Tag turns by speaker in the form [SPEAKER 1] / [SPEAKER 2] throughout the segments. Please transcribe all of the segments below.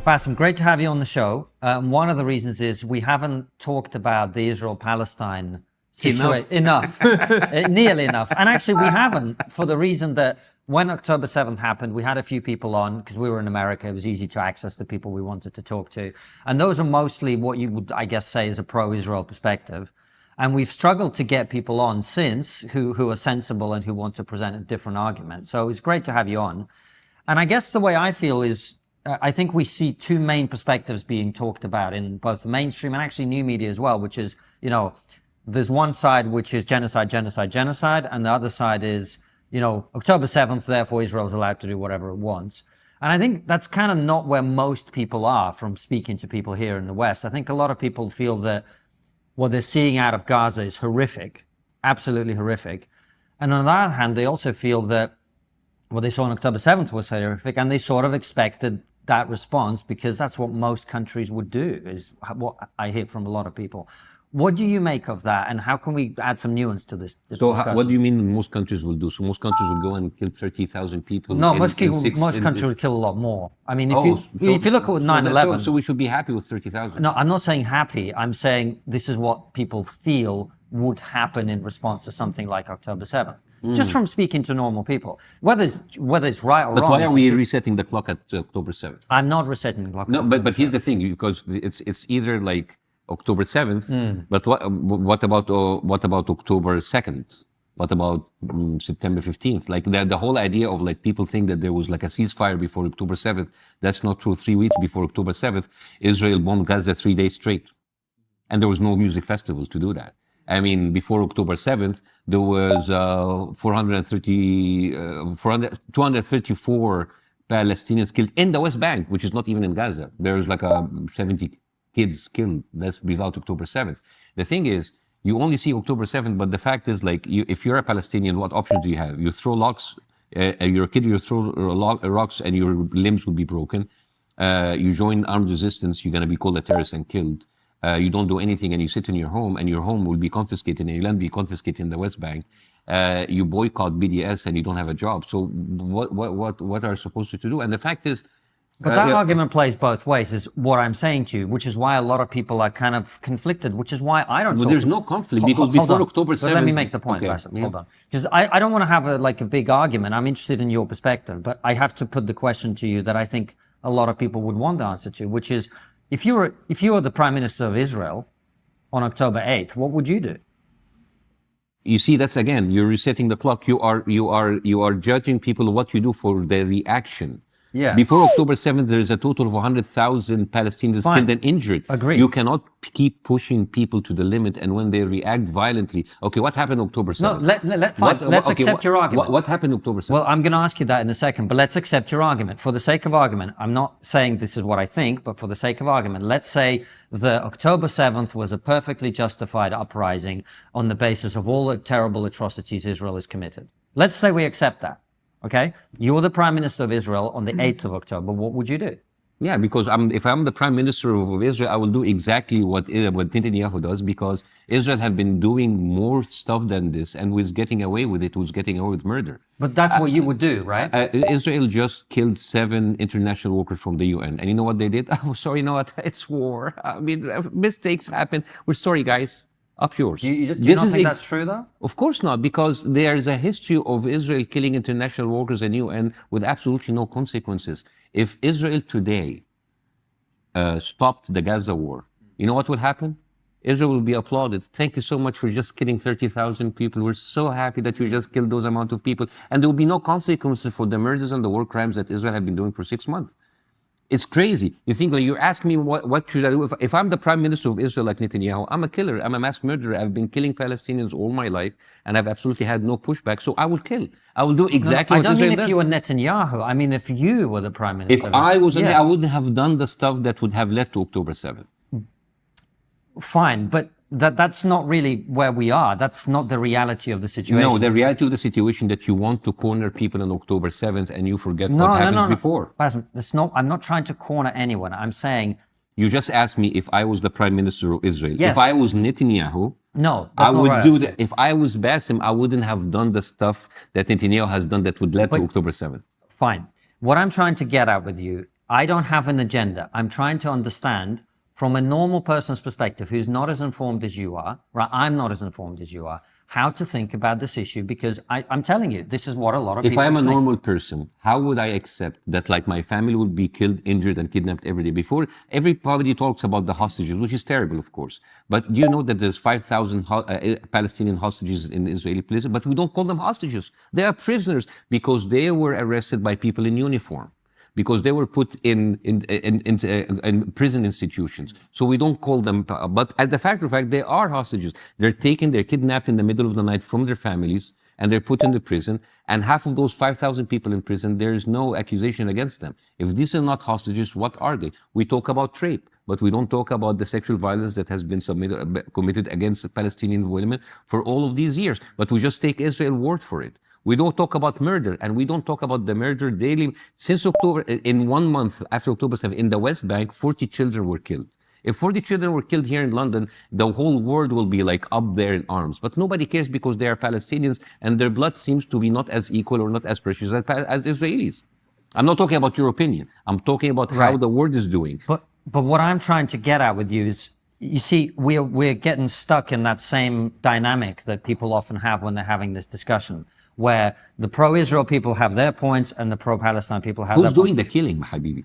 [SPEAKER 1] Bassem, great to have you on the show. One of the reasons is we haven't talked about the Israel-Palestine situation enough, nearly enough. And actually we haven't, for the reason that when October 7th happened, we had a few people on because we were in America. It was easy to access the people we wanted to talk to. And those are mostly what you would, I guess, say is a pro-Israel perspective. And we've struggled to get people on since who are sensible and who want to present a different argument. So it's great to have you on. And I guess the way I feel is, I think we see two main perspectives being talked about in both the mainstream and actually new media as well, which is, you know, there's one side which is genocide, genocide, genocide, and the other side is, you know, October 7th, therefore Israel's allowed to do whatever it wants. And I think that's kind of not where most people are from speaking to people here in the West. I think a lot of people feel that what they're seeing out of Gaza is horrific, absolutely horrific. And on the other hand, they also feel that what they saw on October 7th was horrific, and they sort of expected that response because that's what most countries would do, is what I hear from a lot of people. What do you make of that, and how can we add some nuance to this discussion?
[SPEAKER 2] What do you mean most countries will do? So most countries will go and kill 30,000 people?
[SPEAKER 1] No, most countries would kill a lot more. I mean, if you look at 9/11...
[SPEAKER 2] So we should be happy with 30,000?
[SPEAKER 1] No, I'm not saying happy. I'm saying this is what people feel would happen in response to something like October 7th. Just from speaking to normal people, whether it's right or wrong.
[SPEAKER 2] But why are we resetting the clock at October 7th?
[SPEAKER 1] I'm not resetting the clock.
[SPEAKER 2] No, but here's the thing, because it's either like October 7th, but what about October 2nd? What about September 15th? Like the whole idea of like people think that there was like a ceasefire before October 7th. That's not true. 3 weeks before October 7th, Israel bombed Gaza 3 days straight, and there was no music festival to do that. I mean, before October 7th, there was 234 Palestinians killed in the West Bank, which is not even in Gaza. There's like 70 kids killed. That's without October 7th. The thing is, you only see October 7th, but the fact is, like, if you're a Palestinian, what options do you have? You throw rocks, you're a kid, you throw rocks and your limbs will be broken. You join armed resistance, you're going to be called a terrorist and killed. You don't do anything and you sit in your home, and your home will be confiscated and your land will be confiscated in the West Bank. You boycott BDS and you don't have a job. So what are you supposed to do? And the fact is...
[SPEAKER 1] But that argument plays both ways, is what I'm saying to you, which is why a lot of people are kind of conflicted, which is why I don't...
[SPEAKER 2] Well, there's no conflict, because before October 7th...
[SPEAKER 1] But let me make the point, Bassem. Hold on. Because I don't want to have a big argument. I'm interested in your perspective, but I have to put the question to you that I think a lot of people would want the answer to, which is, if you were the Prime Minister of Israel on October 8th, what would you do?
[SPEAKER 2] You see, that's again, you're resetting the clock. You are judging people what you do for their reaction.
[SPEAKER 1] Yeah.
[SPEAKER 2] Before October 7th, there is a total of 100,000 Palestinians killed and injured.
[SPEAKER 1] Agreed.
[SPEAKER 2] You cannot keep pushing people to the limit, and when they react violently, okay, what happened October 7th?
[SPEAKER 1] No, let's accept your argument.
[SPEAKER 2] What happened October 7th?
[SPEAKER 1] Well, I'm going to ask you that in a second, but let's accept your argument. For the sake of argument, I'm not saying this is what I think, but for the sake of argument, let's say the October 7th was a perfectly justified uprising on the basis of all the terrible atrocities Israel has committed. Let's say we accept that. Okay, you're the Prime Minister of Israel on the 8th of October. What would you do?
[SPEAKER 2] Yeah, because if I'm the Prime Minister of Israel, I will do exactly what Netanyahu does, because Israel have been doing more stuff than this and was getting away with it, was getting away with murder.
[SPEAKER 1] But that's what you would do, right?
[SPEAKER 2] Israel just killed 7 international workers from the UN. And you know what they did? Oh, sorry, you know what? It's war. I mean, mistakes happen. We're sorry, guys. Up yours.
[SPEAKER 1] Do you not think that's true, though?
[SPEAKER 2] Of course not, because there is a history of Israel killing international workers and UN with absolutely no consequences. If Israel today stopped the Gaza war, you know what will happen? Israel will be applauded. Thank you so much for just killing 30,000 people. We're so happy that you just killed those amount of people. And there will be no consequences for the murders and the war crimes that Israel have been doing for 6 months. It's crazy. You think, like, you're asking me what should I do? If I'm the Prime Minister of Israel like Netanyahu, I'm a killer. I'm a mass murderer. I've been killing Palestinians all my life, and I've absolutely had no pushback. So I will kill. I will do exactly what Israel
[SPEAKER 1] I don't mean
[SPEAKER 2] did.
[SPEAKER 1] if you were Netanyahu. I mean if you were the Prime Minister.
[SPEAKER 2] If I was, I wouldn't have done the stuff that would have led to October 7th.
[SPEAKER 1] Fine, but that's not really where we are. That's not the reality of the situation.
[SPEAKER 2] No, the reality of the situation that you want to corner people on October 7th and you forget what happens before.
[SPEAKER 1] Bassem, I'm not trying to corner anyone. I'm saying...
[SPEAKER 2] You just asked me if I was the Prime Minister of Israel.
[SPEAKER 1] Yes.
[SPEAKER 2] If I was Netanyahu,
[SPEAKER 1] no,
[SPEAKER 2] I would do that. If I was Bassem, I wouldn't have done the stuff that Netanyahu has done that would lead to October 7th.
[SPEAKER 1] Fine. What I'm trying to get at with you I don't have an agenda. I'm trying to understand from a normal person's perspective who's not as informed as you are, right? I'm not as informed as you are, how to think about this issue, because I'm telling you, this is what a lot of people
[SPEAKER 2] If I'm a
[SPEAKER 1] say.
[SPEAKER 2] normal person, how would I accept that like my family would be killed, injured, and kidnapped every day? Before, everybody talks about the hostages, which is terrible, of course. But you know that there's 5,000 Palestinian hostages in the Israeli prison, but we don't call them hostages. They are prisoners because they were arrested by people in uniform, because they were put in prison institutions. So we don't call them, but as the fact of fact, they are hostages. They're kidnapped in the middle of the night from their families, and they're put in the prison. And half of those 5,000 people in prison, there is no accusation against them. If these are not hostages, what are they? We talk about rape, but we don't talk about the sexual violence that has been committed against Palestinian women for all of these years. But we just take Israel's word for it. We don't talk about murder, and we don't talk about the murder daily. Since October, in 1 month after October 7th, in the West Bank, 40 children were killed. If 40 children were killed here in London, the whole world will be like up there in arms. But nobody cares because they are Palestinians, and their blood seems to be not as equal or not as precious as Israelis. I'm not talking about your opinion. I'm talking about how the world is doing.
[SPEAKER 1] But what I'm trying to get at with you is, you see, we're getting stuck in that same dynamic that people often have when they're having this discussion, where the pro-Israel people have their points and the pro-Palestine people have their points.
[SPEAKER 2] Who's doing the killing, Habibi?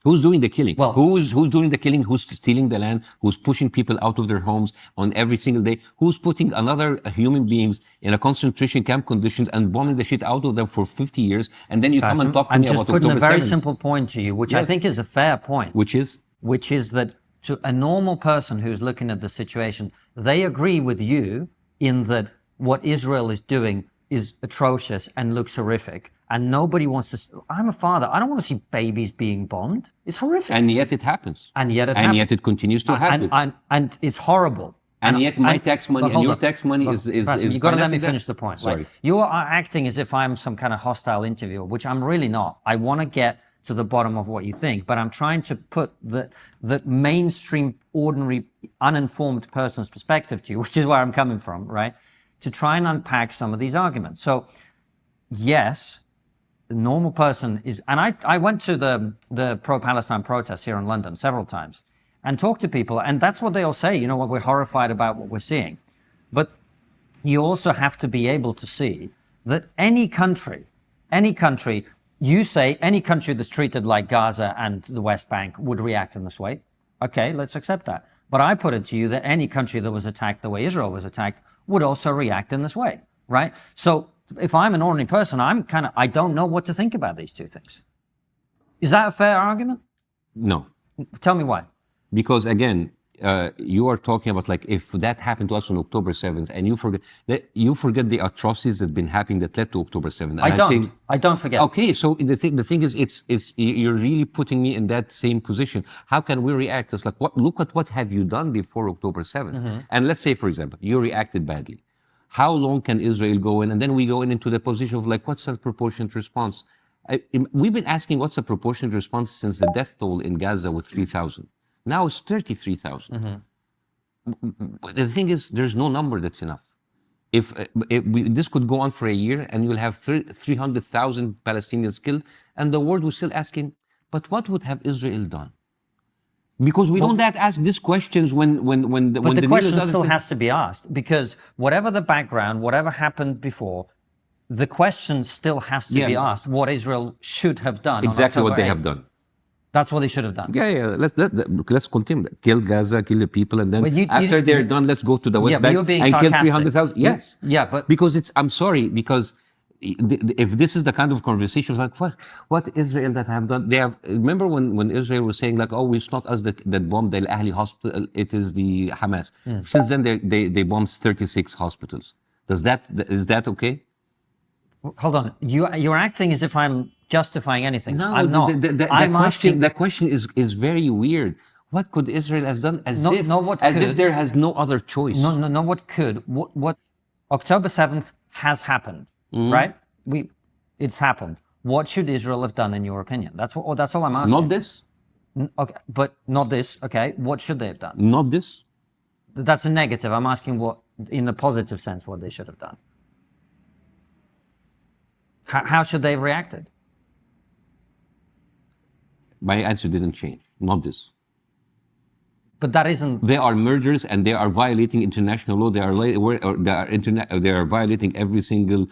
[SPEAKER 2] Who's doing the killing?
[SPEAKER 1] Well,
[SPEAKER 2] who's doing the killing? Who's stealing the land? Who's pushing people out of their homes on every single day? Who's putting another human beings in a concentration camp conditions and bombing the shit out of them for 50 years? And then you come and talk to me about October 7th.
[SPEAKER 1] I'm just putting a very simple point to you, which I think is a fair point.
[SPEAKER 2] Which is?
[SPEAKER 1] Which is that to a normal person who's looking at the situation, they agree with you in that what Israel is doing is atrocious and looks horrific. And nobody wants to. I'm a father. I don't want to see babies being bombed. It's horrific.
[SPEAKER 2] And yet it happens.
[SPEAKER 1] And yet it happens.
[SPEAKER 2] And yet it continues to happen.
[SPEAKER 1] And it's horrible.
[SPEAKER 2] And yet my tax money and your tax money is
[SPEAKER 1] you've got to let me finish the point.
[SPEAKER 2] Sorry.
[SPEAKER 1] Like, you are acting as if I'm some kind of hostile interviewer, which I'm really not. I want to get to the bottom of what you think, but I'm trying to put the mainstream, ordinary, uninformed person's perspective to you, which is where I'm coming from, right? To try and unpack some of these arguments. So, yes, the normal person is, and I went to the pro-Palestine protests here in London several times and talked to people, and that's what they all say, you know what, we're horrified about what we're seeing. But you also have to be able to see that any country, you say any country that's treated like Gaza and the West Bank would react in this way. Okay, let's accept that. But I put it to you that any country that was attacked the way Israel was attacked would also react in this way, right? So if I'm an ordinary person, I don't know what to think about these two things. Is that a fair argument?
[SPEAKER 2] No.
[SPEAKER 1] Tell me why.
[SPEAKER 2] Because again, you are talking about like if that happened to us on October 7th, and you forget the atrocities that have been happening that led to October 7th.
[SPEAKER 1] I don't forget.
[SPEAKER 2] Okay, so the thing is, it's you're really putting me in that same position. How can we react? It's like, look at what have you done before October 7th? Mm-hmm. And let's say, for example, you reacted badly. How long can Israel go in? And then we go into the position of like, what's the proportionate response? We've been asking what's the proportionate response since the death toll in Gaza was 3,000. Now it's 33,000. Mm-hmm. The thing is, there's no number that's enough. If this could go on for a year and you'll have 300,000 Palestinians killed, and the world was still asking, but what would have Israel done? Because we don't ask these questions when
[SPEAKER 1] the question still has to be asked, because whatever the background, whatever happened before, the question still has to be asked. What Israel should have done.
[SPEAKER 2] Exactly what they have done.
[SPEAKER 1] That's what they should have done.
[SPEAKER 2] Yeah. Let's continue. Kill Gaza, kill the people, and then after they're done, let's go to the West Bank and kill 300,000. Yes.
[SPEAKER 1] Yeah, but
[SPEAKER 2] because I'm sorry, because if this is the kind of conversation, like what Israel that have done, they have. Remember when Israel was saying like, oh, it's not us that bombed the Al Ahli hospital, it is the Hamas. Since then they bombed 36 hospitals. Is that okay?
[SPEAKER 1] Hold on, you're acting as if I'm justifying anything.
[SPEAKER 2] No,
[SPEAKER 1] I'm not.
[SPEAKER 2] The question is very weird. What could Israel have done as if there has no other choice?
[SPEAKER 1] No, what could? What October 7th has happened, right? It's happened. What should Israel have done in your opinion? That's all I'm asking.
[SPEAKER 2] Not this.
[SPEAKER 1] Okay, but not this. Okay, what should they have done?
[SPEAKER 2] Not this.
[SPEAKER 1] That's a negative. I'm asking what, in the positive sense, what they should have done. How should they have reacted?
[SPEAKER 2] My answer didn't change. Not this.
[SPEAKER 1] But that isn't.
[SPEAKER 2] They are murderers and they are violating international law. They are violating every single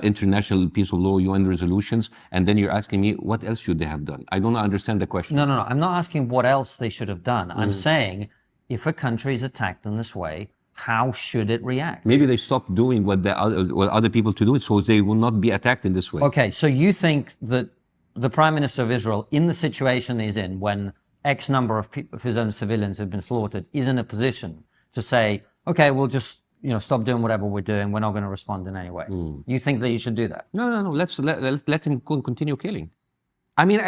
[SPEAKER 2] international piece of law, UN resolutions. And then you're asking me, what else should they have done? I don't understand the question.
[SPEAKER 1] No. I'm not asking what else they should have done. I'm saying if a country is attacked in this way, how should it react?
[SPEAKER 2] Maybe they stop doing what other people to do it, so they will not be attacked in this way.
[SPEAKER 1] Okay, so you think that the Prime Minister of Israel, in the situation he's in, when X number of his own civilians have been slaughtered, is in a position to say, okay, we'll just stop doing whatever we're doing. We're not going to respond in any way. You think that you should do that?
[SPEAKER 2] No. Let's let him continue killing. I mean,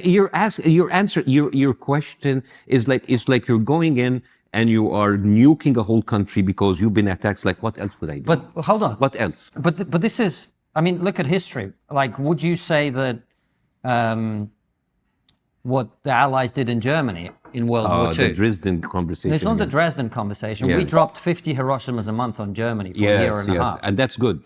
[SPEAKER 2] your question is like you're going in and you are nuking a whole country because you've been attacked. Like, what else would I do?
[SPEAKER 1] But hold on.
[SPEAKER 2] What else?
[SPEAKER 1] But this is, I mean, look at history. Like, would you say that what the Allies did in Germany in World War II?
[SPEAKER 2] The Dresden conversation.
[SPEAKER 1] It's not the Dresden conversation.
[SPEAKER 2] Yeah.
[SPEAKER 1] We dropped 50 Hiroshimas a month on Germany for a year and a half.
[SPEAKER 2] And that's good.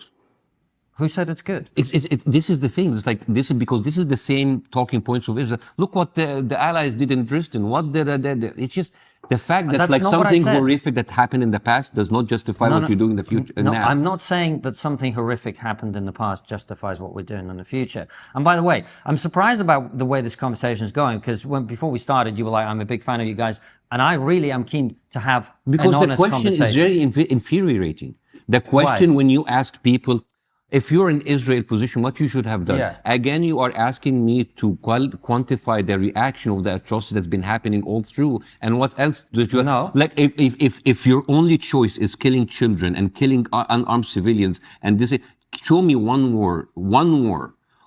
[SPEAKER 1] Who said it's good?
[SPEAKER 2] This is the thing. It's like this is because this is the same talking points of Israel. Look what the Allies did in Dresden. What did it's just the fact that like something horrific that happened in the past does not justify what you're doing in the future.
[SPEAKER 1] No,
[SPEAKER 2] now.
[SPEAKER 1] I'm not saying that something horrific happened in the past justifies what we're doing in the future. And by the way, I'm surprised about the way this conversation is going because before we started, you were like, "I'm a big fan of you guys," and I really am keen to have an honest conversation.
[SPEAKER 2] Because the question is very infuriating. The question when you ask people, if you're in Israel position, what you should have done.
[SPEAKER 1] Yeah.
[SPEAKER 2] Again, you are asking me to quantify the reaction of the atrocity that's been happening all through. And what else did you...
[SPEAKER 1] No.
[SPEAKER 2] Like, if your only choice is killing children and killing unarmed civilians, and this is... Show me one war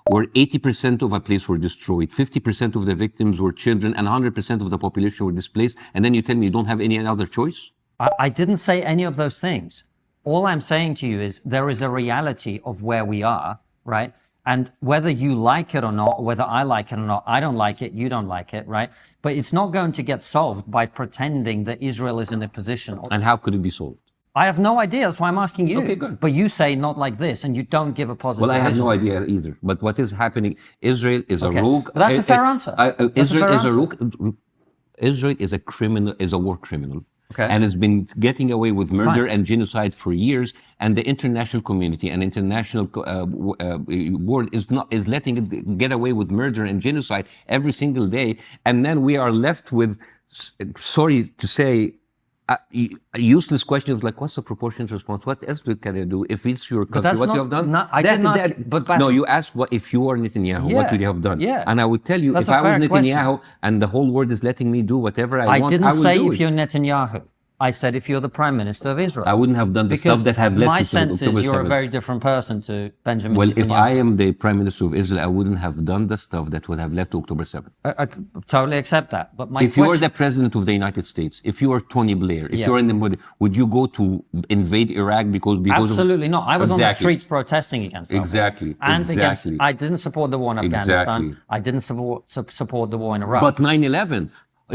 [SPEAKER 2] where 80% of a place were destroyed, 50% of the victims were children, and 100% of the population were displaced, and then you tell me you don't have any other choice?
[SPEAKER 1] I didn't say any of those things. All I'm saying to you is there is a reality of where we are, right? And whether you like it or not, whether I like it or not, I don't like it, you don't like it, right? But it's not going to get solved by pretending that Israel is in a position.
[SPEAKER 2] And how could it be solved?
[SPEAKER 1] I have no idea. That's why I'm asking you.
[SPEAKER 2] Okay, good.
[SPEAKER 1] But you say not like this, and you don't give a positive.
[SPEAKER 2] Well, I have
[SPEAKER 1] vision.
[SPEAKER 2] no idea either. But what is happening? Israel is a rogue.
[SPEAKER 1] That's a fair answer.
[SPEAKER 2] Israel is a rogue. Israel is a criminal. Is a war criminal.
[SPEAKER 1] Okay.
[SPEAKER 2] And has been getting away with murder and genocide for years, and the international community and international world is letting it get away with murder and genocide every single day, and then we are left with, sorry to say, a useless question of like, what's the proportionate response? What else can I do if it's your country? What you have done?
[SPEAKER 1] I didn't ask. But Bassem,
[SPEAKER 2] no, you asked what if you are Netanyahu, what would you have done?
[SPEAKER 1] Yeah.
[SPEAKER 2] And I would tell you,
[SPEAKER 1] That's
[SPEAKER 2] if I was Netanyahu
[SPEAKER 1] question.
[SPEAKER 2] and the whole world is letting me do whatever I want, I would do it.
[SPEAKER 1] I didn't say if you're Netanyahu. I said if you're the Prime Minister of Israel.
[SPEAKER 2] I wouldn't have done the stuff that have led to
[SPEAKER 1] my sense is you're
[SPEAKER 2] 7th.
[SPEAKER 1] a very different person to Benjamin
[SPEAKER 2] Well,
[SPEAKER 1] Netanyahu.
[SPEAKER 2] if I am the Prime Minister of Israel, I wouldn't have done the stuff that would have led to October 7th.
[SPEAKER 1] I totally accept that. But
[SPEAKER 2] if you are the President of the United States, if you are Tony Blair, if you are in the middle, would you go to invade Iraq because
[SPEAKER 1] Absolutely not. I was on the streets protesting against that.
[SPEAKER 2] Exactly.
[SPEAKER 1] Against, I didn't support the war in Afghanistan. I didn't support the war in Iraq.
[SPEAKER 2] But 9/11,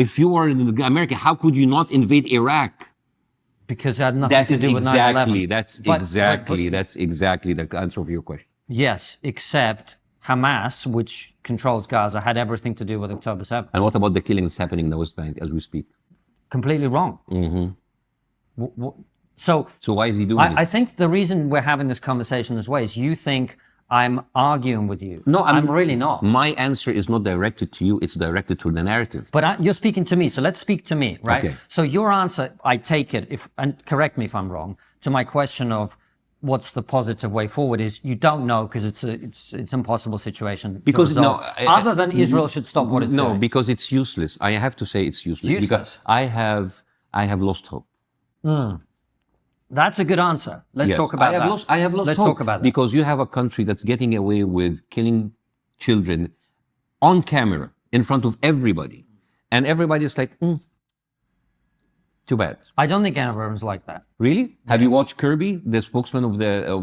[SPEAKER 2] if you are in America, how could you not invade Iraq?
[SPEAKER 1] Because it had nothing to do with 9/11.
[SPEAKER 2] That's exactly the answer of your question.
[SPEAKER 1] Yes, except Hamas, which controls Gaza, had everything to do with October 7th.
[SPEAKER 2] And what about the killings happening in the West Bank as we speak?
[SPEAKER 1] Completely wrong. Mm-hmm. So
[SPEAKER 2] why is he doing it?
[SPEAKER 1] I think the reason we're having this conversation this way is you think I'm arguing with you.
[SPEAKER 2] No,
[SPEAKER 1] I'm really not.
[SPEAKER 2] My answer is not directed to you. It's directed to the narrative.
[SPEAKER 1] But you're speaking to me, so let's speak to me, right?
[SPEAKER 2] Okay.
[SPEAKER 1] So your answer, I take it, and correct me if I'm wrong, to my question of what's the positive way forward is you don't know because it's impossible situation.
[SPEAKER 2] Because
[SPEAKER 1] other than Israel should stop what it's doing.
[SPEAKER 2] No, because it's useless. I have to say it's useless. Because I have lost hope.
[SPEAKER 1] That's a good answer. Let's talk about that.
[SPEAKER 2] I have lost
[SPEAKER 1] Let's
[SPEAKER 2] hope
[SPEAKER 1] talk about that.
[SPEAKER 2] Because you have a country that's getting away with killing children on camera in front of everybody. And everybody's like, too bad.
[SPEAKER 1] I don't think everyone's like that.
[SPEAKER 2] Really? Yeah. Have you watched Kirby, the spokesman of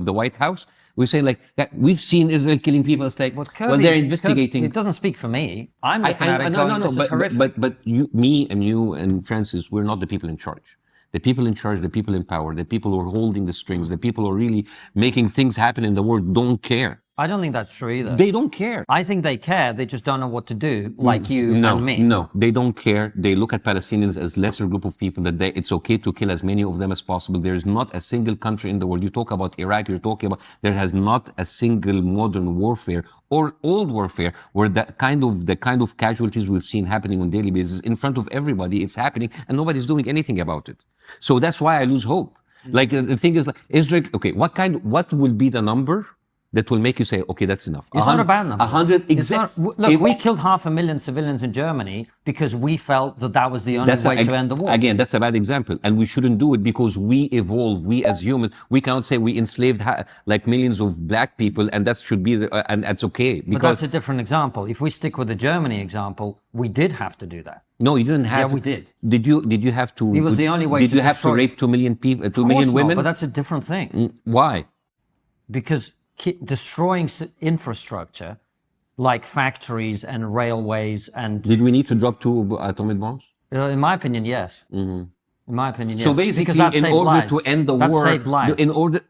[SPEAKER 2] the White House? We say like, we've seen Israel killing people. It's like, well, they're investigating.
[SPEAKER 1] It doesn't speak for me. I'm looking at it going, this is horrific.
[SPEAKER 2] But me and Francis, we're not the people in charge. The people in charge, the people in power, the people who are holding the strings, the people who are really making things happen in the world don't care.
[SPEAKER 1] I don't think that's true either.
[SPEAKER 2] They don't care.
[SPEAKER 1] I think they care. They just don't know what to do, like you and me.
[SPEAKER 2] No, they don't care. They look at Palestinians as lesser group of people, that it's okay to kill as many of them as possible. There is not a single country in the world. You talk about Iraq, you're talking about, there has not a single modern warfare or old warfare where the kind of casualties we've seen happening on a daily basis in front of everybody, it's happening and nobody's doing anything about it. So that's why I lose hope. Like the thing is, like, Israel, okay, what will be the number that will make you say, okay, that's enough?
[SPEAKER 1] It's not about numbers.
[SPEAKER 2] 100 exactly.
[SPEAKER 1] Look, we killed 500,000 civilians in Germany because we felt that was the only way to end the war.
[SPEAKER 2] Again, that's a bad example. And we shouldn't do it because we evolved, we as humans, we cannot say we enslaved like millions of black people and that should be, and that's okay. Because
[SPEAKER 1] but that's a different example. If we stick with the Germany example, we did have to do that.
[SPEAKER 2] No, you didn't have.
[SPEAKER 1] Yeah, we did.
[SPEAKER 2] Did you have to?
[SPEAKER 1] It was the only way.
[SPEAKER 2] Did you have to rape 2 million people, 2 million women?
[SPEAKER 1] But that's a different thing.
[SPEAKER 2] Why?
[SPEAKER 1] Because destroying infrastructure like factories and railways and...
[SPEAKER 2] Did we need to drop 2 atomic bombs?
[SPEAKER 1] In my opinion, yes. In my opinion, yes.
[SPEAKER 2] So basically, in order to end the war...
[SPEAKER 1] That saved lives.
[SPEAKER 2] In order...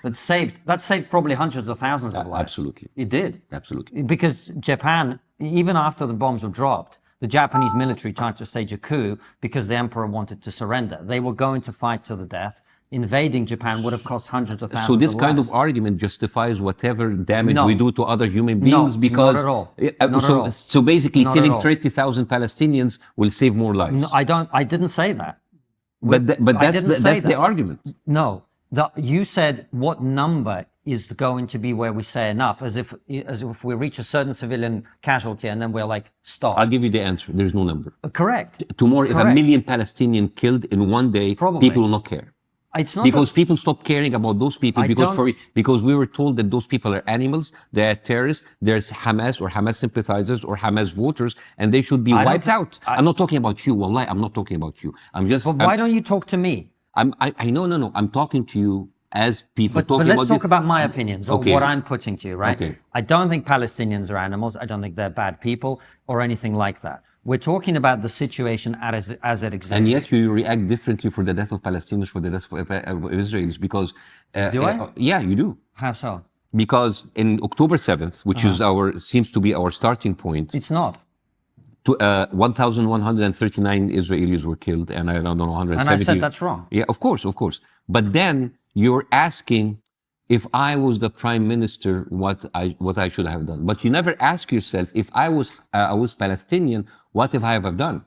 [SPEAKER 1] that saved probably hundreds of thousands of lives.
[SPEAKER 2] Absolutely.
[SPEAKER 1] It did.
[SPEAKER 2] Absolutely.
[SPEAKER 1] Because Japan, even after the bombs were dropped, the Japanese military tried to stage a coup because the emperor wanted to surrender. They were going to fight to the death. Invading Japan would have cost hundreds of thousands of lives.
[SPEAKER 2] So this kind of argument justifies whatever damage we do to other human beings because...
[SPEAKER 1] not at all. Not at all.
[SPEAKER 2] So basically killing 30,000 Palestinians will save more lives.
[SPEAKER 1] No, I didn't say that.
[SPEAKER 2] But that's the argument.
[SPEAKER 1] No. You said what number is going to be where we say enough, as if we reach a certain civilian casualty and then we're like, stop.
[SPEAKER 2] I'll give you the answer. There's no number.
[SPEAKER 1] Correct.
[SPEAKER 2] Tomorrow, if 1 million Palestinians killed in one day, people will not care.
[SPEAKER 1] It's not
[SPEAKER 2] because people stop caring about those people because we were told that those people are animals, they are terrorists, there's Hamas or Hamas sympathizers or Hamas voters, and they should be wiped out. I'm not talking about you, Wallahi, I'm not talking about you.
[SPEAKER 1] But why don't you talk to me?
[SPEAKER 2] I know, I'm talking to you as people talking about...
[SPEAKER 1] But let's talk about my opinions or what I'm putting to you, right?
[SPEAKER 2] Okay.
[SPEAKER 1] I don't think Palestinians are animals. I don't think they're bad people or anything like that. We're talking about the situation as it exists.
[SPEAKER 2] And yet you react differently for the death of Palestinians, for the death of Israelis, because...
[SPEAKER 1] do I?
[SPEAKER 2] Yeah, you do.
[SPEAKER 1] How so?
[SPEAKER 2] Because in October 7th, which is seems to be our starting point...
[SPEAKER 1] It's not.
[SPEAKER 2] 1,139 Israelis were killed, and I don't know, 170...
[SPEAKER 1] And I said that's wrong.
[SPEAKER 2] Yeah, of course. But then you're asking... if I was the prime minister, what I should have done. But you never ask yourself, if I was Palestinian, what if I have done?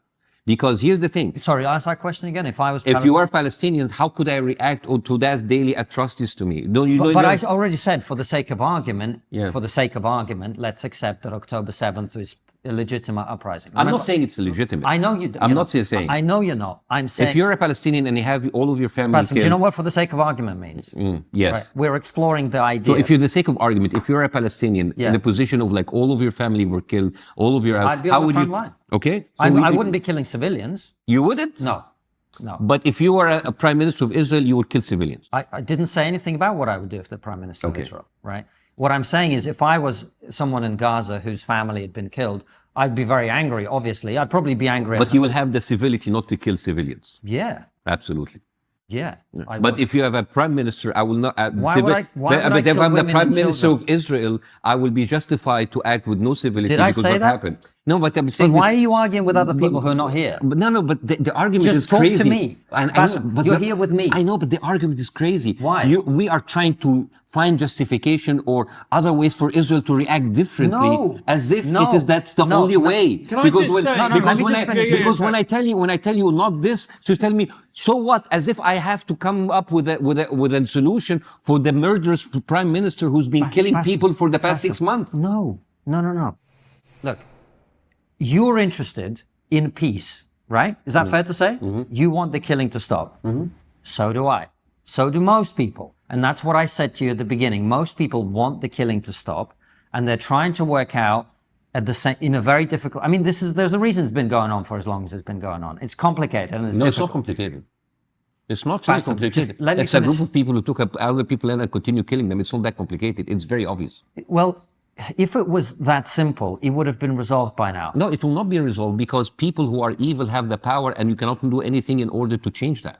[SPEAKER 2] Because here's the thing.
[SPEAKER 1] Sorry, ask that question again. If I was
[SPEAKER 2] If you are Palestinian, how could I react to that daily atrocities to me?
[SPEAKER 1] But I already said, for the sake of argument, let's accept that October 7th is a legitimate uprising.
[SPEAKER 2] I'm not saying it's illegitimate.
[SPEAKER 1] I know you.
[SPEAKER 2] I'm not saying.
[SPEAKER 1] I know you're not. I'm saying.
[SPEAKER 2] If you're a Palestinian and you have all of your family
[SPEAKER 1] Bassem,
[SPEAKER 2] killed,
[SPEAKER 1] do you know what for the sake of argument means?
[SPEAKER 2] Yes.
[SPEAKER 1] Right. We're exploring the idea.
[SPEAKER 2] So if you're the sake of argument, if you're a Palestinian in the position of like all of your family were killed, all of your...
[SPEAKER 1] I'd be on the front line.
[SPEAKER 2] Okay. So
[SPEAKER 1] I wouldn't be killing civilians.
[SPEAKER 2] You wouldn't?
[SPEAKER 1] No.
[SPEAKER 2] But if you were a prime minister of Israel, you would kill civilians.
[SPEAKER 1] I didn't say anything about what I would do if the prime minister of Israel, right? What I'm saying is, if I was someone in Gaza whose family had been killed, I'd be very angry, obviously. I'd probably be angry.
[SPEAKER 2] But you will have the civility not to kill civilians.
[SPEAKER 1] Yeah.
[SPEAKER 2] Absolutely.
[SPEAKER 1] Yeah.
[SPEAKER 2] But if you have a prime minister, I will not...
[SPEAKER 1] Why would I
[SPEAKER 2] but if I'm the prime minister
[SPEAKER 1] children?
[SPEAKER 2] of Israel, I will be justified to act with no civility.
[SPEAKER 1] Did I
[SPEAKER 2] because
[SPEAKER 1] say
[SPEAKER 2] what
[SPEAKER 1] that?
[SPEAKER 2] happened. No, but I'm saying...
[SPEAKER 1] But why are you arguing with other people who are not here?
[SPEAKER 2] But but the argument
[SPEAKER 1] Just
[SPEAKER 2] is crazy.
[SPEAKER 1] talk to me. You're here with me.
[SPEAKER 2] I know, but the argument is crazy.
[SPEAKER 1] Why?
[SPEAKER 2] We are trying to find justification or other ways for Israel to react differently, as if that's the only way.
[SPEAKER 3] Can I just say?
[SPEAKER 2] Because when I tell you not this, so you tell me, so what? As if I have to come up with a solution for the murderous prime minister who's been killing people for the past 6 months.
[SPEAKER 1] No. Look, you're interested in peace, right? Is that fair to say? You want the killing to stop. So do I. So do most people. And that's what I said to you at the beginning. Most people want the killing to stop, and they're trying to work out in a very difficult... I mean, there's a reason it's been going on for as long as it's been going on. It's complicated and it's difficult.
[SPEAKER 2] It's not complicated. It's not really complicated. It's a group of people who took up other people and continue killing them. It's not that complicated. It's very obvious.
[SPEAKER 1] Well, if it was that simple, it would have been resolved by now.
[SPEAKER 2] No, it will not be resolved because people who are evil have the power and you cannot do anything in order to change that.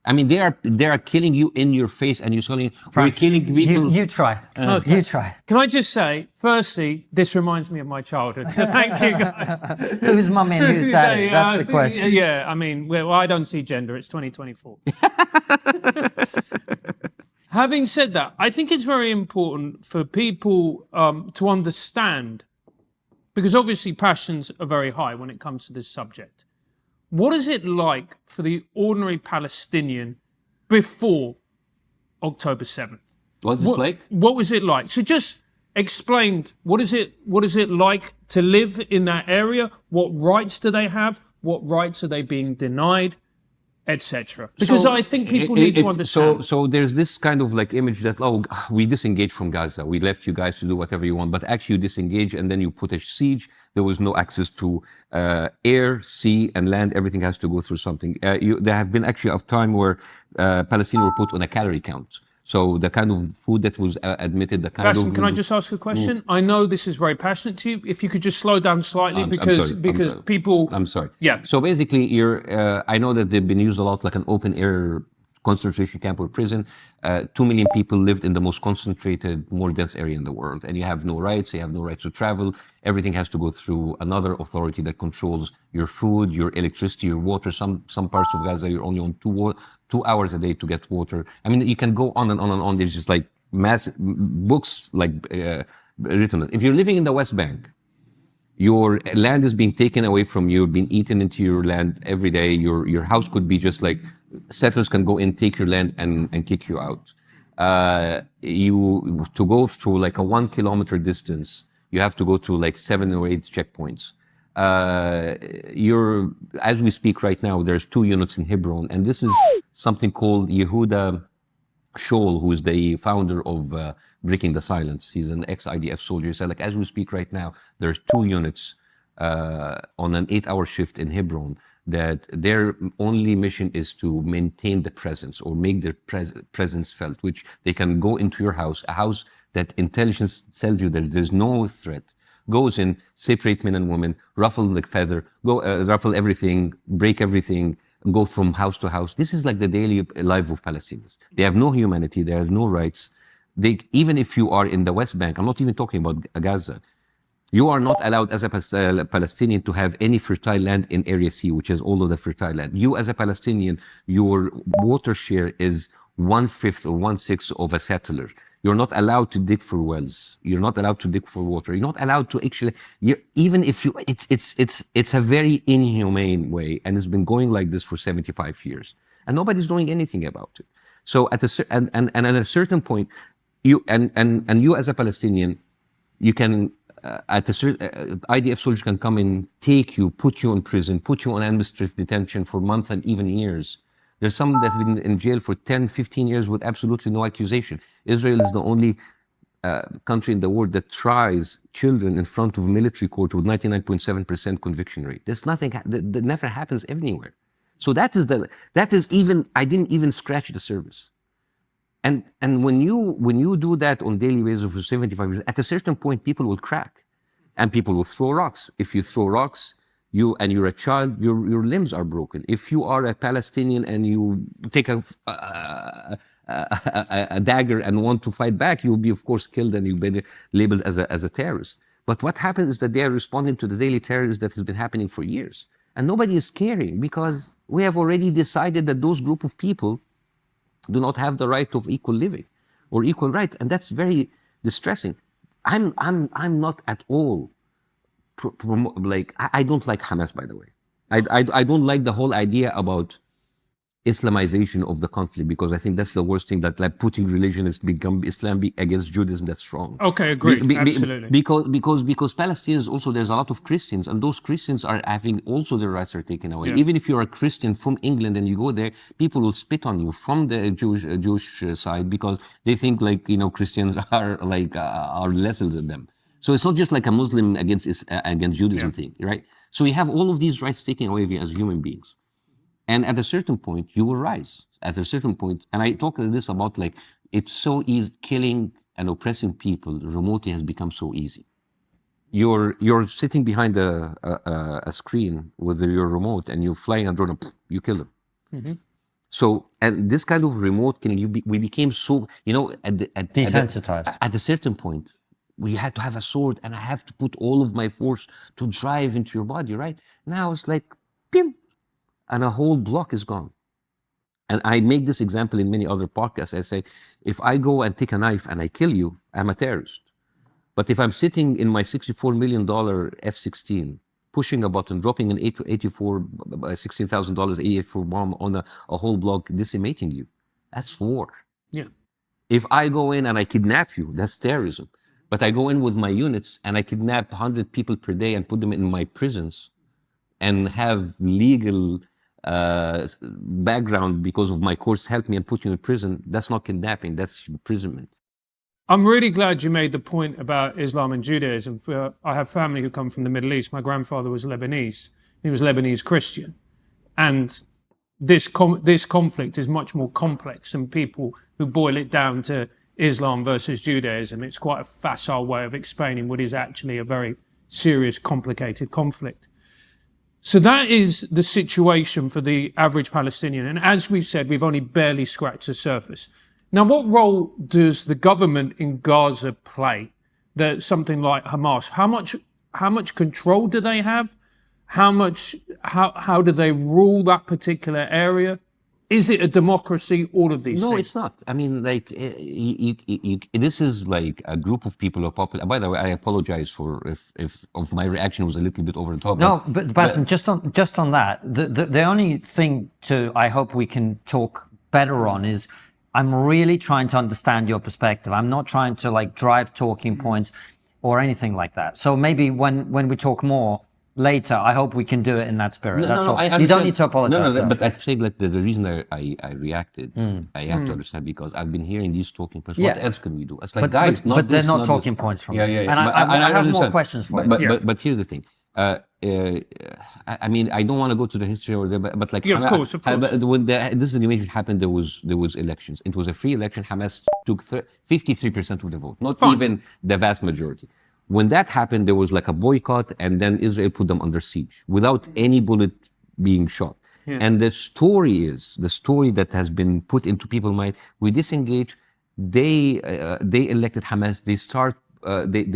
[SPEAKER 2] I mean, they are killing you in your face, and you're telling we're killing people.
[SPEAKER 1] You try.
[SPEAKER 3] Okay.
[SPEAKER 1] You try.
[SPEAKER 3] Can I just say, firstly, this reminds me of my childhood. So thank you, guys.
[SPEAKER 1] Who's mummy and who's daddy? That's the question.
[SPEAKER 3] Yeah, I mean, well, I don't see gender. It's 2024. Having said that, I think it's very important for people to understand, because obviously passions are very high when it comes to this subject. What is it like for the ordinary Palestinian before October 7th?
[SPEAKER 2] What's it like?
[SPEAKER 3] What was it like? So just explain, what is it like to live in that area? What rights do they have? What rights are they being denied? Etc. Because I think people need to understand.
[SPEAKER 2] So there's this kind of like image that, oh, we disengaged from Gaza. We left you guys to do whatever you want. But actually you disengage and then you put a siege. There was no access to air, sea, and land. Everything has to go through something. There have been actually a time where Palestinians were put on a calorie count. So the kind of food that was admitted, the kind
[SPEAKER 3] Bassem,
[SPEAKER 2] of...
[SPEAKER 3] can I just ask a question? I know this is very passionate to you. If you could just slow down slightly, because people...
[SPEAKER 2] I'm sorry.
[SPEAKER 3] Yeah.
[SPEAKER 2] So basically, I know that they've been used a lot like an open-air concentration camp or prison. 2 million people lived in the most concentrated, more dense area in the world. And you have no rights. You have no rights to travel. Everything has to go through another authority that controls your food, your electricity, your water. Some parts of Gaza, you're only on 2 hours a day to get water. I mean, you can go on and on and on. There's just like massive books like written. If you're living in the West Bank, your land is being taken away from you, being eaten into your land every day. Your house could be just like settlers can go in, take your land and kick you out. To go through like a 1 kilometer distance, you have to go to like 7 or 8 checkpoints. As we speak right now, there's 2 units in Hebron, and this is something called Yehuda Shole, who is the founder of Breaking the Silence. He's an ex-IDF soldier. He said, like, as we speak right now, there's 2 units on an 8-hour shift in Hebron that their only mission is to maintain the presence or make their presence felt, which they can go into your house, a house that intelligence tells you that there's no threat, goes in, separate men and women, ruffle the feather, ruffle everything, break everything, go from house to house. This is like the daily life of Palestinians. They have no humanity, they have no rights. Even if you are in the West Bank, I'm not even talking about Gaza, you are not allowed as a Palestinian to have any fertile land in Area C, which is all of the fertile land. You as a Palestinian, your water share is 1/5 or 1/6 of a settler. You're not allowed to dig for wells. You're not allowed to dig for water. You're not allowed to actually, even if you, it's a very inhumane way, and it's been going like this for 75 years, and nobody's doing anything about it. So at a certain point, you as a Palestinian, you can, at a certain, IDF soldiers can come and take you, put you in prison, put you on administrative detention for months and even years. There's some that have been in jail for 10, 15 years with absolutely no accusation. Israel is the only country in the world that tries children in front of military court with 99.7% conviction rate. There's nothing that never happens anywhere. So that is even, I didn't even scratch the surface. And when you do that on daily basis for 75 years, at a certain point, people will crack, and people will throw rocks. If you throw rocks, you're a child, your limbs are broken. If you are a Palestinian and you take a dagger and want to fight back, you will be, of course, killed, and you'll be labeled as a terrorist. But what happens is that they are responding to the daily terrorism that has been happening for years. And nobody is caring, because we have already decided that those group of people do not have the right of equal living or equal right. And that's very distressing. I'm not at all I don't like Hamas, by the way. I don't like the whole idea about Islamization of the conflict, because I think that's the worst thing, that like putting religion has become Islam against Judaism. That's wrong.
[SPEAKER 3] Okay, agreed. Absolutely.
[SPEAKER 2] Because Palestinians also, there's a lot of Christians, and those Christians are having also their rights are taken away.
[SPEAKER 3] Yeah.
[SPEAKER 2] Even if you're a Christian from England and you go there, people will spit on you from the Jewish side, because they think like, Christians are lesser than them. So it's not just like a Muslim against Judaism thing, right? So we have all of these rights taken away as human beings. And at a certain point, you will rise. At a certain point, and I talk this about, like, it's so easy, killing and oppressing people remotely has become so easy. You're sitting behind a screen with your remote, and you're flying a drone, and you kill them. Mm-hmm. So, and this kind of remote killing, we became so,
[SPEAKER 1] Desensitized.
[SPEAKER 2] at a certain point, we had to have a sword and I have to put all of my force to drive into your body, right? Now it's like, pim, and a whole block is gone. And I make this example in many other podcasts. I say, if I go and take a knife and I kill you, I'm a terrorist. But if I'm sitting in my $64 million F-16, pushing a button, dropping an $16,000 A-84 bomb on a whole block, decimating you, that's war.
[SPEAKER 3] Yeah.
[SPEAKER 2] If I go in and I kidnap you, that's terrorism. But I go in with my units and I kidnap 100 people per day and put them in my prisons and have legal background because of my courts help me and put you in prison, that's not kidnapping, that's imprisonment.
[SPEAKER 3] I'm really glad you made the point about Islam and Judaism. I have family who come from the Middle East. My grandfather was Lebanese. He was Lebanese Christian. And this conflict is much more complex than people who boil it down to Islam versus Judaism. It's quite a facile way of explaining what is actually a very serious, complicated conflict. So that is the situation for the average Palestinian. And as we've said, we've only barely scratched the surface. Now, what role does the government in Gaza play? That something like Hamas, how much control do they have? How do they rule that particular area? Is it a democracy? All of these things.
[SPEAKER 2] No, it's not. I mean, like, this is like a group of people who are popular. By the way, I apologize for if my reaction was a little bit over the top.
[SPEAKER 1] No, but Bassem, just on that, the only thing I hope we can talk better on is I'm really trying to understand your perspective. I'm not trying to like drive talking points or anything like that. So maybe when we talk more later, I hope we can do it in that spirit. That's all. You don't need to apologize.
[SPEAKER 2] No, but I'm saying like the reason I reacted, I have to understand because I've been hearing these talking points.
[SPEAKER 1] Yeah.
[SPEAKER 2] What else can we do? It's like, guys, not
[SPEAKER 1] they're
[SPEAKER 2] this,
[SPEAKER 1] not talking points from me.
[SPEAKER 2] Yeah.
[SPEAKER 1] And I have more questions for you.
[SPEAKER 2] But here's the thing. I mean, I don't want to go to the history or the, but like,
[SPEAKER 3] Yeah, of course.
[SPEAKER 2] When this invasion happened, there was elections. It was a free election. Hamas took 53% of the vote, not even the vast majority. When that happened, there was like a boycott, and then Israel put them under siege without any bullet being shot.
[SPEAKER 3] Yeah.
[SPEAKER 2] And the story that has been put into people's mind: we disengage. They elected Hamas. They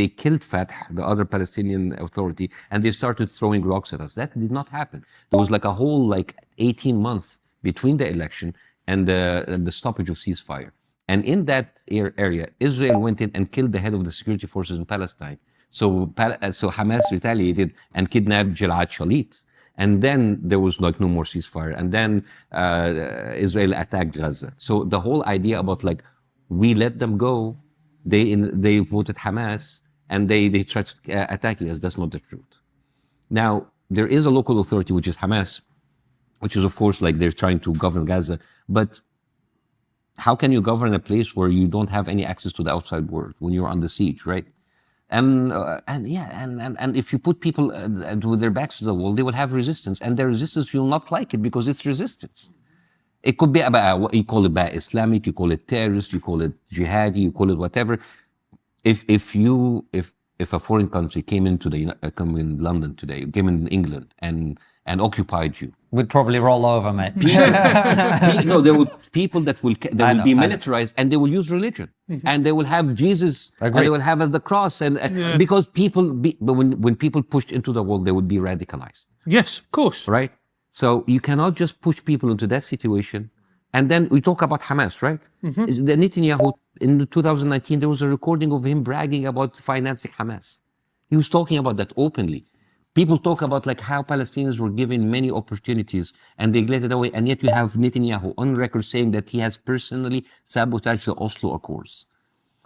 [SPEAKER 2] killed Fatah, the other Palestinian authority, and they started throwing rocks at us. That did not happen. There was like a whole 18 months between the election and the stoppage of ceasefire. And in that area, Israel went in and killed the head of the security forces in Palestine. So Hamas retaliated and kidnapped Gilad Shalit. And then there was no more ceasefire. And then Israel attacked Gaza. So the whole idea about we let them go, they voted Hamas, and they tried to attack us. That's not the truth. Now, there is a local authority, which is Hamas, which is, of course, they're trying to govern Gaza. But how can you govern a place where you don't have any access to the outside world when you're under siege, right? And if you put people with their backs to the wall, they will have resistance, and their resistance, you'll not like it because it's resistance. It could be about, you call it Islamic, you call it terrorist, you call it jihadi, you call it whatever. If a foreign country came in London today, came in England and occupied you,
[SPEAKER 1] we'd probably roll over, mate.
[SPEAKER 2] No, there would people that will be militarized, and they will use religion, and they will have Jesus, and they will have the cross, and because when people pushed into the wall, they would be radicalized.
[SPEAKER 3] Yes, of course.
[SPEAKER 2] Right. So you cannot just push people into that situation. And then we talk about Hamas, right? The Netanyahu, in 2019, there was a recording of him bragging about financing Hamas. He was talking about that openly. People talk about how Palestinians were given many opportunities and they let it away. And yet you have Netanyahu on record saying that he has personally sabotaged the Oslo Accords.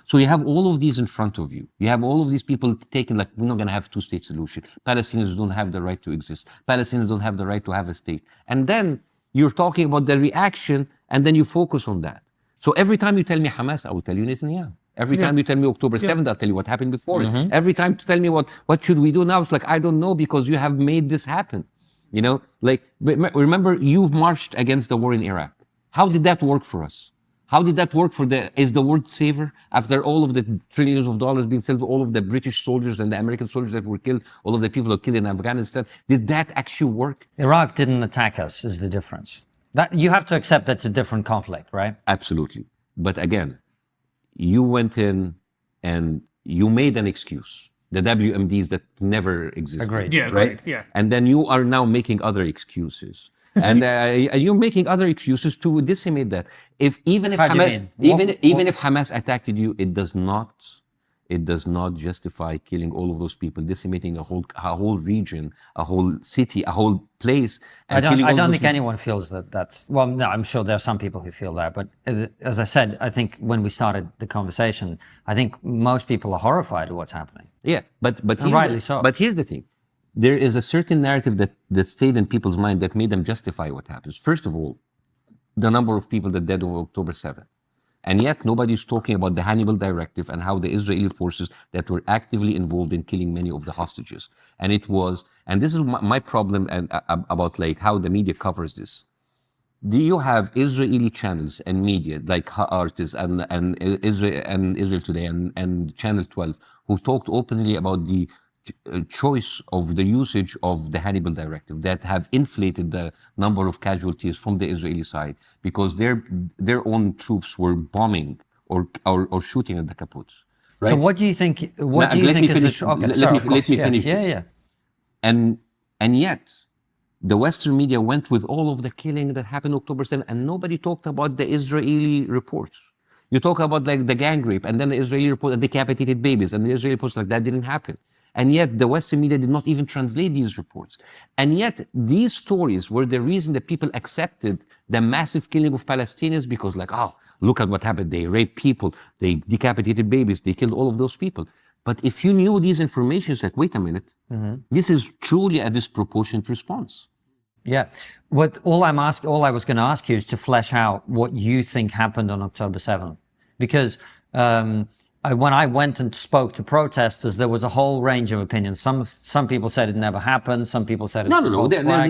[SPEAKER 2] So you have all of these in front of you. You have all of these people taking we're not going to have a two-state solution. Palestinians don't have the right to exist. Palestinians don't have the right to have a state. And then you're talking about the reaction, and then you focus on that. So every time you tell me Hamas, I will tell you Netanyahu. Every time you tell me October 7th, I'll tell you what happened before it. Every time you tell me what should we do now, it's I don't know, because you have made this happen. Remember, you've marched against the war in Iraq. How did that work for us? How did that work is the word saver? After all of the trillions of dollars being sold, all of the British soldiers and the American soldiers that were killed, all of the people who were killed in Afghanistan, did that actually work?
[SPEAKER 1] Iraq didn't attack us, is the difference. That you have to accept that's a different conflict, right?
[SPEAKER 2] Absolutely. But again, you went in and you made an excuse. The WMDs that never existed.
[SPEAKER 1] Agreed.
[SPEAKER 3] Yeah,
[SPEAKER 2] right?
[SPEAKER 3] agreed, yeah.
[SPEAKER 2] And then you are now making other excuses. And you're making other excuses to decimate that. Even if
[SPEAKER 1] How do you
[SPEAKER 2] Hamas,
[SPEAKER 1] mean?
[SPEAKER 2] even if Hamas attacked you, it does not justify killing all of those people, decimating a whole region, a whole city, a whole place.
[SPEAKER 1] I don't think anyone feels that's, well, no, I'm sure there are some people who feel that, but as I said, I think when we started the conversation, I think most people are horrified at what's happening.
[SPEAKER 2] Yeah, but
[SPEAKER 1] rightly so.
[SPEAKER 2] But here's the thing. There is a certain narrative that stayed in people's mind that made them justify what happens. First of all, the number of people that died on October 7th. And yet nobody's talking about the Hannibal Directive and how the Israeli forces that were actively involved in killing many of the hostages. And this is my problem about like how the media covers this. Do you have Israeli channels and media like Artists and Israel Today and Channel 12 who talked openly about the choice of the usage of the Hannibal Directive that have inflated the number of casualties from the Israeli side because their own troops were bombing or shooting at the kibbutz. Right?
[SPEAKER 1] So what do you think? What do you think is the? Okay,
[SPEAKER 2] let
[SPEAKER 1] sorry,
[SPEAKER 2] me finish this.
[SPEAKER 1] Yeah.
[SPEAKER 2] And yet, the Western media went with all of the killing that happened October 7th, and nobody talked about the Israeli reports. You talk about like the gang rape, and then the Israeli report that decapitated babies, and the Israeli reports like that didn't happen. And yet the Western media did not even translate these reports. And yet these stories were the reason that people accepted the massive killing of Palestinians because like, oh, look at what happened. They raped people, they decapitated babies, they killed all of those people. But if you knew these information, it's like, wait a minute, this is truly a disproportionate response.
[SPEAKER 1] Yeah. All I was going to ask you is to flesh out what you think happened on October 7th. Because when I went and spoke to protesters, there was a whole range of opinions. Some people said it never happened. Some people said it's
[SPEAKER 2] No.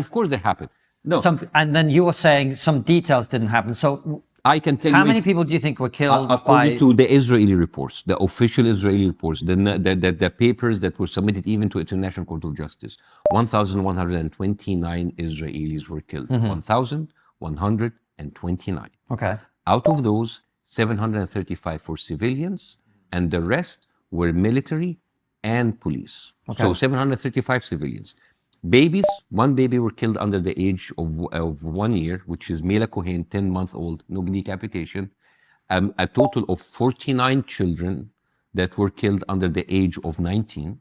[SPEAKER 2] Of course they happened. No.
[SPEAKER 1] And then you were saying some details didn't happen. So
[SPEAKER 2] I can tell you.
[SPEAKER 1] How many people do you think were killed
[SPEAKER 2] according to the Israeli reports, the official Israeli reports, the papers that were submitted even to International Court of Justice? 1,129 Israelis were killed. 1,129.
[SPEAKER 1] Okay.
[SPEAKER 2] Out of those, 735 were civilians, and the rest were military and police.
[SPEAKER 1] Okay.
[SPEAKER 2] So 735 civilians. Babies, one baby were killed under the age of 1 year, which is Mela Cohen, 10-month-old, no decapitation. A total of 49 children that were killed under the age of 19,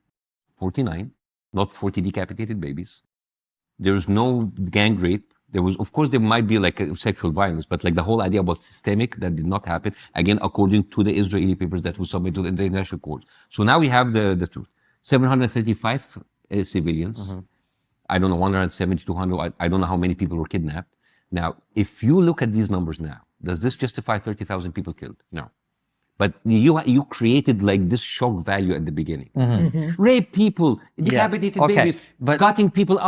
[SPEAKER 2] 49, not 40 decapitated babies. There was no gang rape. There was, of course, there might be like a sexual violence, but like the whole idea about systemic, that did not happen. Again, according to the Israeli papers that were submitted to the International Court. So now we have the truth. 735 civilians. I don't know, 170, 200. I don't know how many people were kidnapped. Now, if you look at these numbers now, does this justify 30,000 people killed? No. But you created like this shock value at the beginning. Rape people, decapitated babies,
[SPEAKER 1] but
[SPEAKER 2] cutting babies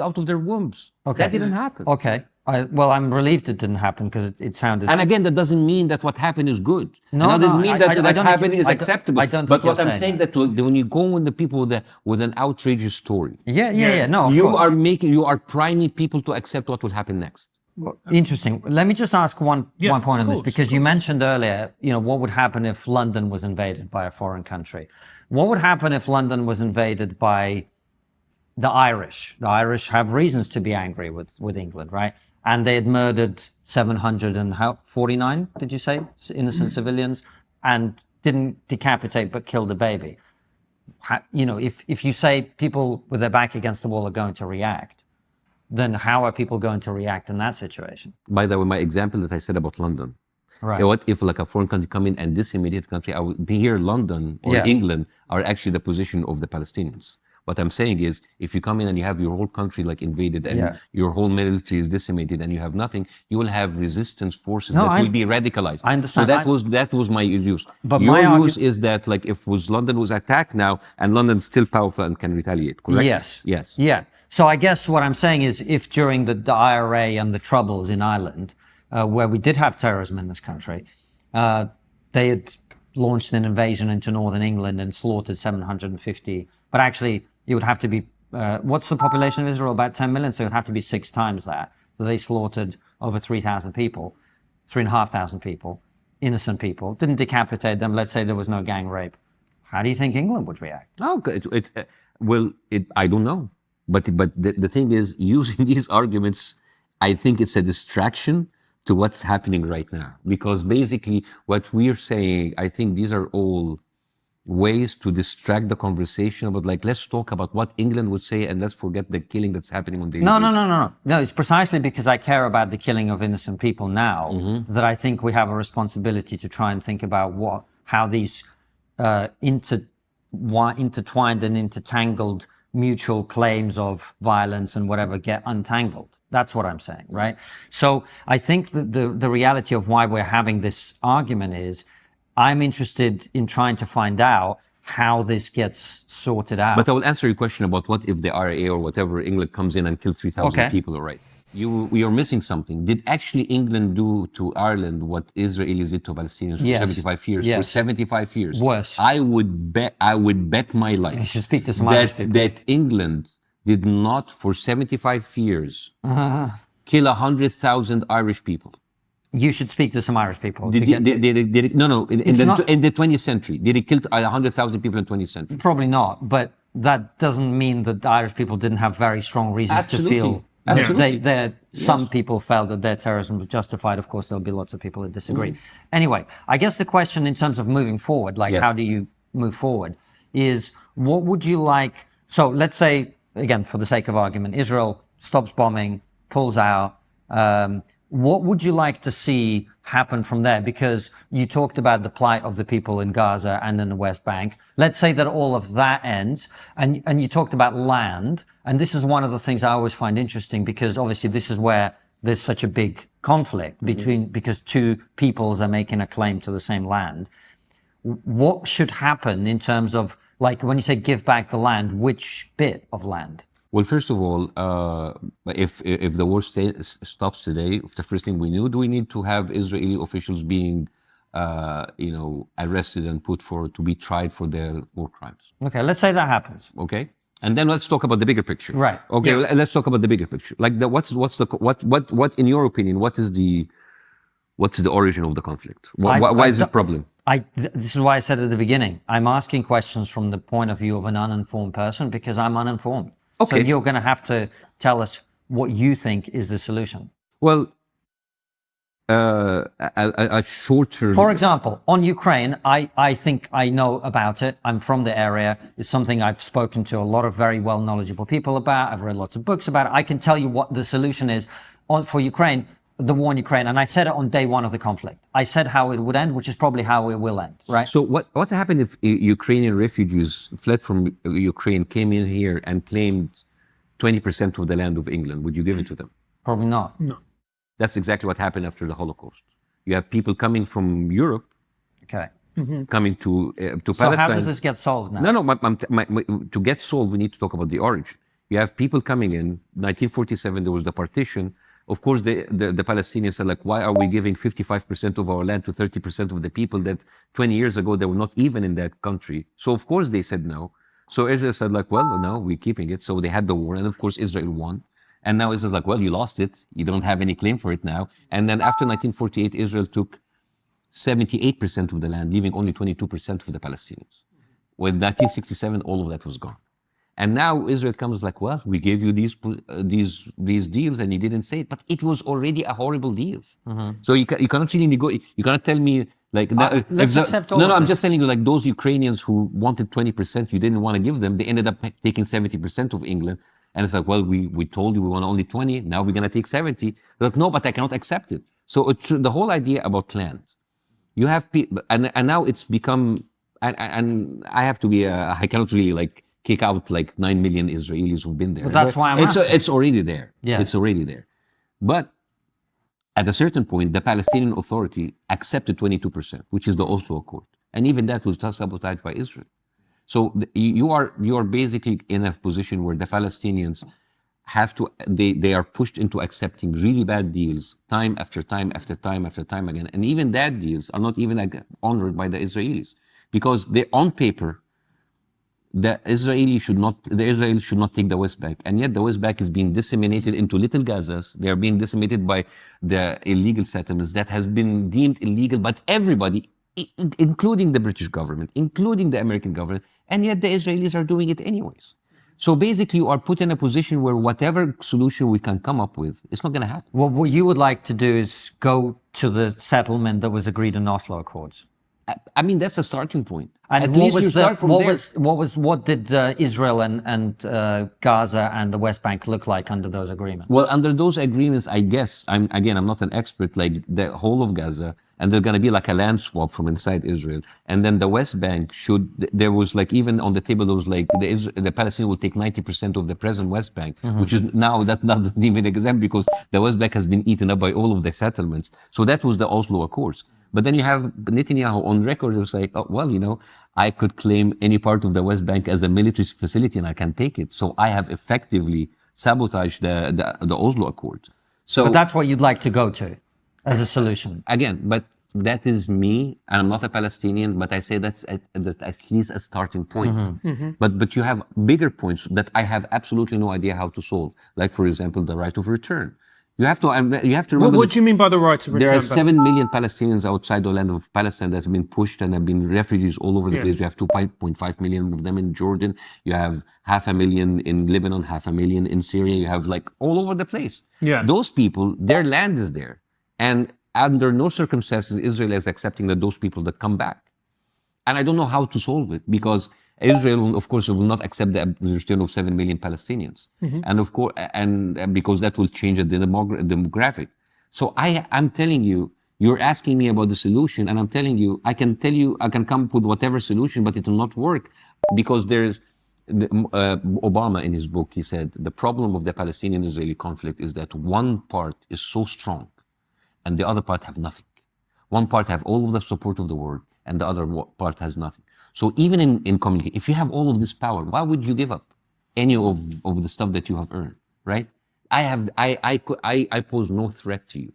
[SPEAKER 2] out of their wombs. That didn't happen.
[SPEAKER 1] Okay. Well, I'm relieved it didn't happen because it sounded.
[SPEAKER 2] And again, that doesn't mean that what happened is good.
[SPEAKER 1] No,
[SPEAKER 2] that doesn't mean that
[SPEAKER 1] don't
[SPEAKER 2] happened
[SPEAKER 1] think-
[SPEAKER 2] is acceptable.
[SPEAKER 1] I don't
[SPEAKER 2] but
[SPEAKER 1] think
[SPEAKER 2] what
[SPEAKER 1] you're
[SPEAKER 2] I'm saying that when you go with the people with an outrageous story,
[SPEAKER 1] Yeah. No, of
[SPEAKER 2] you
[SPEAKER 1] course.
[SPEAKER 2] are priming people to accept what will happen next.
[SPEAKER 1] Interesting. Let me just ask one point on
[SPEAKER 3] of
[SPEAKER 1] this
[SPEAKER 3] course,
[SPEAKER 1] because you mentioned earlier, what would happen if London was invaded by a foreign country? What would happen if London was invaded by the Irish? The Irish have reasons to be angry with England, right? And they had murdered 749, did you say, innocent civilians, and didn't decapitate but killed a baby. If you say people with their back against the wall are going to react, then how are people going to react in that situation?
[SPEAKER 2] By the way, my example that I said about London.
[SPEAKER 1] Right.
[SPEAKER 2] What if like a foreign country come in and this immediate country, I would be here, London or England are actually the position of the Palestinians. What I'm saying is, if you come in and you have your whole country like invaded and your whole military is decimated and you have nothing, you will have resistance forces that will be radicalized.
[SPEAKER 1] I understand.
[SPEAKER 2] So that was my use.
[SPEAKER 1] But
[SPEAKER 2] your
[SPEAKER 1] my
[SPEAKER 2] use is that like if London was attacked now and London's still powerful and can retaliate, correct?
[SPEAKER 1] Yes. Yeah. So I guess what I'm saying is if during the IRA and the Troubles in Ireland, where we did have terrorism in this country, they had launched an invasion into northern England and slaughtered 750, but actually it would have to be, what's the population of Israel? About 10 million, so it would have to be 6 times that. So they slaughtered over 3,000 people, 3,500 people, innocent people, didn't decapitate them. Let's say there was no gang rape. How do you think England would react?
[SPEAKER 2] Oh, I don't know. But the thing is, using these arguments, I think it's a distraction to what's happening right now. Because basically what we're saying, I think these are all ways to distract the conversation about, like, let's talk about what England would say and let's forget the killing that's happening on daily basis.
[SPEAKER 1] No, it's precisely because I care about the killing of innocent people now that I think we have a responsibility to try and think about how these intertwined and intertangled mutual claims of violence and whatever get untangled. That's what I'm saying, right? So I think that the reality of why we're having this argument is I'm interested in trying to find out how this gets sorted out.
[SPEAKER 2] But I will answer your question about what if the RA or whatever, England comes in and kills 3,000 people, all right? You're missing something. Did actually England do to Ireland what Israelis did to Palestinians for 75 years?
[SPEAKER 1] Yes.
[SPEAKER 2] For 75 years.
[SPEAKER 1] Worse.
[SPEAKER 2] I would bet my life.
[SPEAKER 1] You should speak to some Irish people.
[SPEAKER 2] That England did not, for 75 years, kill 100,000 Irish people.
[SPEAKER 1] You should speak to some Irish people.
[SPEAKER 2] In the 20th century, did it kill 100,000 people in the 20th century?
[SPEAKER 1] Probably not, but that doesn't mean that the Irish people didn't have very strong reasons to feel. Some people felt that their terrorism was justified. Of course, there'll be lots of people that disagree. Anyway, I guess the question in terms of moving forward, like how do you move forward, is what would you like? So let's say, again, for the sake of argument, Israel stops bombing, pulls out. What would you like to see happen from there? Because you talked about the plight of the people in Gaza and in the West Bank. Let's say that all of that ends, and you talked about land. And this is one of the things I always find interesting, because obviously this is where there's such a big conflict because two peoples are making a claim to the same land. What should happen in terms of, like, when you say give back the land, which bit of land?
[SPEAKER 2] Well, first of all, if the war stops today, the first thing do we need to have Israeli officials being, arrested and put to be tried for their war crimes?
[SPEAKER 1] Okay, let's say that happens.
[SPEAKER 2] Okay, and then let's talk about the bigger picture.
[SPEAKER 1] Right.
[SPEAKER 2] Okay, let's talk about the bigger picture. Like, what in your opinion, what's the origin of the conflict? Why is it a problem?
[SPEAKER 1] This is why I said at the beginning, I'm asking questions from the point of view of an uninformed person because I'm uninformed.
[SPEAKER 2] Okay.
[SPEAKER 1] So you're going to have to tell us what you think is the solution.
[SPEAKER 2] Well, a shorter...
[SPEAKER 1] For example, on Ukraine, I think I know about it. I'm from the area. It's something I've spoken to a lot of very well knowledgeable people about. I've read lots of books about it. I can tell you what the solution is for Ukraine, the war in Ukraine. And I said it on day one of the conflict. I said how it would end, which is probably how it will end, right?
[SPEAKER 2] So what happened if Ukrainian refugees fled from Ukraine, came in here and claimed 20% of the land of England? Would you give it to them?
[SPEAKER 1] Probably not.
[SPEAKER 3] No.
[SPEAKER 2] That's exactly what happened after the Holocaust. You have people coming from Europe, coming to Palestine.
[SPEAKER 1] So how does this get solved now?
[SPEAKER 2] To get solved, we need to talk about the origin. You have people coming in. 1947, there was the partition. Of course, the Palestinians are like, why are we giving 55% of our land to 30% of the people that 20 years ago, they were not even in that country? So, of course, they said no. So Israel said, like, well, no, we're keeping it. So they had the war. And, of course, Israel won. And now Israel's like, well, you lost it. You don't have any claim for it now. And then after 1948, Israel took 78% of the land, leaving only 22% for the Palestinians. With 1967, all of that was gone. And now Israel comes like, well, we gave you these deals and you didn't say it, but it was already a horrible deals. So you cannot really negotiate. You cannot tell me like,
[SPEAKER 1] let's accept all of
[SPEAKER 2] I'm
[SPEAKER 1] this.
[SPEAKER 2] just telling you, like, those Ukrainians who wanted 20%, you didn't want to give them. They ended up taking 70% of England. And it's like, well, we told you we want only 20. Now we're going to take 70. They're like, no, but I cannot accept it. So the whole idea about land, you have people, and now it's become, and I have to be, I cannot really like kick out like 9 million Israelis who've been there.
[SPEAKER 1] But that's why I'm asking.
[SPEAKER 2] It's already there.
[SPEAKER 1] Yeah.
[SPEAKER 2] It's already there. But at a certain point, the Palestinian Authority accepted 22%, which is the Oslo Accord. And even that was sabotaged by Israel. So you are basically in a position where the Palestinians have to, they are pushed into accepting really bad deals time after time after time after time again. And even that deals are not even honored by the Israelis, because they, on paper, the Israelis should not take the West Bank, and yet the West Bank is being disseminated into little Gazas. They are being disseminated by the illegal settlements that has been deemed illegal, but everybody, including the British government, including the American government, and yet the Israelis are doing it anyways. So basically, you are put in a position where whatever solution we can come up with, it's not going to happen.
[SPEAKER 1] Well, what you would like to do is go to the settlement that was agreed in Oslo Accords.
[SPEAKER 2] I mean, that's a starting point.
[SPEAKER 1] And
[SPEAKER 2] At
[SPEAKER 1] what
[SPEAKER 2] least
[SPEAKER 1] was
[SPEAKER 2] you start from there.
[SPEAKER 1] what did Israel and Gaza and the West Bank look like under those agreements?
[SPEAKER 2] Well, under those agreements, I guess, I'm not an expert, like the whole of Gaza, and they're going to be like a land swap from inside Israel. And then the West Bank there was like, even on the table, there was like, the Palestinians will take 90% of the present West Bank, which is now, that's not even exempt because the West Bank has been eaten up by all of the settlements. So that was the Oslo Accords. But then you have Netanyahu on record, it was like, oh, well, I could claim any part of the West Bank as a military facility and I can take it. So I have effectively sabotaged the Oslo Accords. So
[SPEAKER 1] But that's what you'd like to go to as a solution.
[SPEAKER 2] again, but that is me, and I'm not a Palestinian, but I say that's at least a starting point. But you have bigger points that I have absolutely no idea how to solve. Like, for example, the right of return. You have to remember.
[SPEAKER 3] What do you mean by the right to return?
[SPEAKER 2] There are 7 million Palestinians outside the land of Palestine that have been pushed and have been refugees all over the place. You have 2.5 million of them in Jordan. You have 500,000 in Lebanon, 500,000 in Syria. You have like all over the place.
[SPEAKER 3] Yeah.
[SPEAKER 2] Those people, their land is there. And under no circumstances Israel is accepting that those people that come back. And I don't know how to solve it because Israel, of course, will not accept the return of 7 million Palestinians, and of course, and because that will change the demographic. So I'm telling you, you're asking me about the solution, and I'm telling you, I can come up with whatever solution, but it will not work because there's Obama in his book. He said the problem of the Palestinian-Israeli conflict is that one part is so strong, and the other part have nothing. One part have all of the support of the world, and the other part has nothing. So even in communication, if you have all of this power, why would you give up any of the stuff that you have earned, right? I pose no threat to you.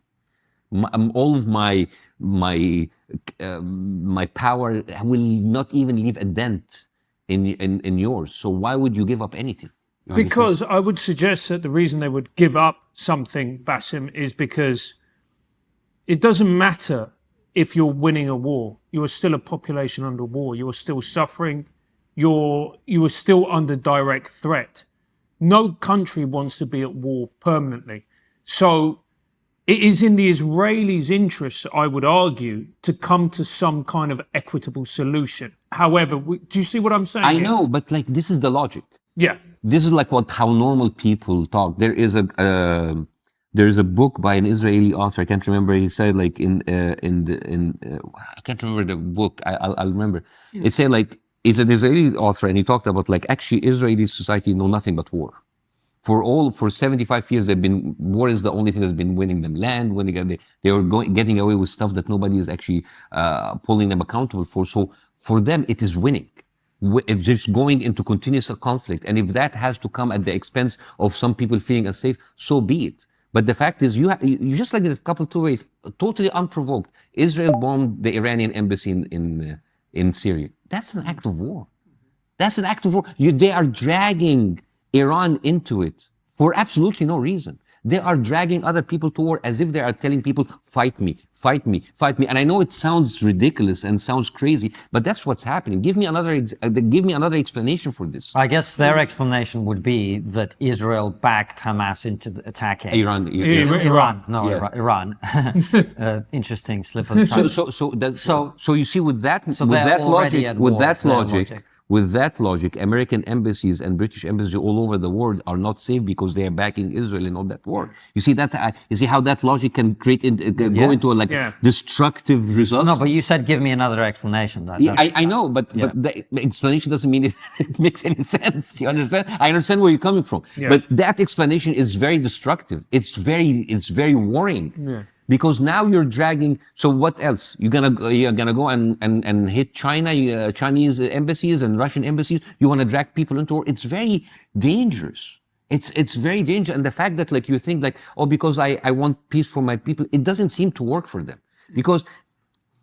[SPEAKER 2] All of my power will not even leave a dent in yours. So why would you give up anything?
[SPEAKER 3] Because I would suggest that the reason they would give up something, Bassem, is because it doesn't matter if you're winning a war. You are still a population under war. You are still suffering. You are still under direct threat. No country wants to be at war permanently. So it is in the Israelis' interests, I would argue, to come to some kind of equitable solution. However, do you see what I'm saying?
[SPEAKER 2] I know, but like this is the logic.
[SPEAKER 3] Yeah.
[SPEAKER 2] This is like how normal people talk. There is a book by an Israeli author. I can't remember. He said like I can't remember the book. I'll remember. It said like it's an Israeli author, and he talked about like actually Israeli society know nothing but war. For 75 years, war is the only thing that's been winning them land. When they were getting away with stuff that nobody is actually pulling them accountable for. So for them, it is winning. It's just going into continuous conflict, and if that has to come at the expense of some people feeling unsafe, so be it. But the fact is, you just like in a couple 2 ways, totally unprovoked. Israel bombed the Iranian embassy in Syria. That's an act of war. That's an act of war. They are dragging Iran into it for absolutely no reason. They are dragging other people to war as if they are telling people, fight me, fight me, fight me. And I know it sounds ridiculous and sounds crazy, but that's what's happening. Give me another explanation for this.
[SPEAKER 1] I guess their explanation would be that Israel backed Hamas into attacking
[SPEAKER 2] Iran.
[SPEAKER 1] Iran. Interesting slip of the tongue.
[SPEAKER 2] So you see, with that logic, American embassies and British embassies all over the world are not safe because they are backing Israel in all that war. You see that? You see how that logic can create go into destructive results.
[SPEAKER 1] No, but you said give me another explanation.
[SPEAKER 2] I know, but the explanation doesn't mean it makes any sense. You understand? I understand where you're coming from, but that explanation is very destructive. It's very worrying. Yeah. Because now you're dragging. So what else? You're gonna go and hit China, Chinese embassies and Russian embassies. You want to drag people into war. It's very dangerous. It's very dangerous. And the fact that like you think like, oh, because I want peace for my people, it doesn't seem to work for them. Because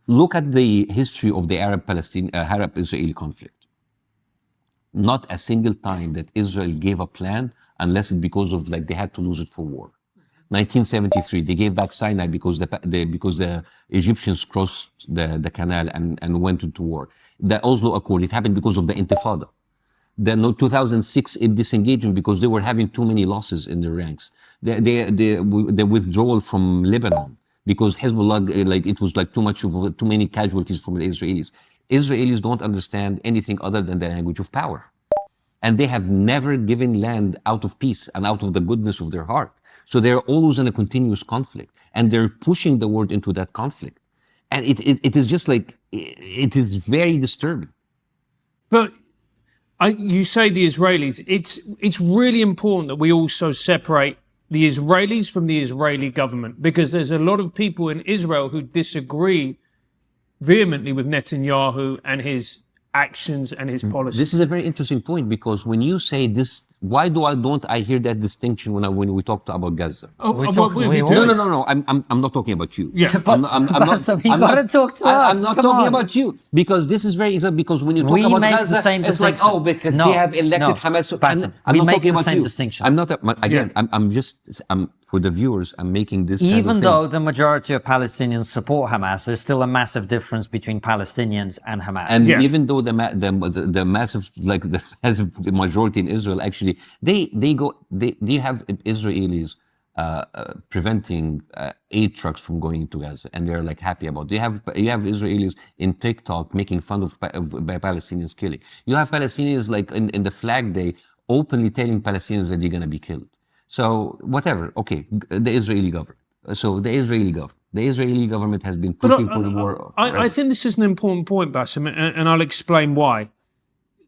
[SPEAKER 2] look at the history of the Arab-Israeli conflict. not a single time that Israel gave up land unless it's because of like they had to lose it for war. 1973, they gave back Sinai because the Egyptians crossed the canal and went into war. The Oslo Accord, it happened because of the Intifada. Then 2006, it disengaged because they were having too many losses in their ranks. The withdrawal from Lebanon because Hezbollah, like it was like too many casualties from the Israelis. Israelis don't understand anything other than the language of power. And they have never given land out of peace and out of the goodness of their heart. So they're always in a continuous conflict and they're pushing the world into that conflict. And it is just like, it is very disturbing.
[SPEAKER 3] But you say the Israelis, it's really important that we also separate the Israelis from the Israeli government, because there's a lot of people in Israel who disagree vehemently with Netanyahu and his actions and his policies.
[SPEAKER 2] This is a very interesting point, because when you say this, why don't I hear that distinction when we talk about Gaza? No. I'm not talking about you.
[SPEAKER 3] Yeah,
[SPEAKER 1] but Bassem, you got to talk to us.
[SPEAKER 2] I'm not talking about you, because this is very interesting. Because when you talk about Gaza, it's like, oh, because they have elected Hamas.
[SPEAKER 1] Bassem,
[SPEAKER 2] I'm
[SPEAKER 1] we
[SPEAKER 2] not
[SPEAKER 1] make
[SPEAKER 2] talking
[SPEAKER 1] the
[SPEAKER 2] about
[SPEAKER 1] same
[SPEAKER 2] you.
[SPEAKER 1] distinction.
[SPEAKER 2] I'm not. Again, I'm for the viewers. I'm making this.
[SPEAKER 1] Even though the majority of Palestinians support Hamas, there's still a massive difference between Palestinians and Hamas.
[SPEAKER 2] And even though the massive majority in Israel, actually, they have Israelis preventing aid trucks from going into Gaza, and they're like happy about it. You have Israelis in TikTok making fun of Palestinians killing. You have Palestinians like in the Flag Day openly telling Palestinians that they're going to be killed. So whatever, okay, the Israeli government. So the Israeli government has been pushing for the war.
[SPEAKER 3] I think this is an important point, Bassem, and I'll explain why.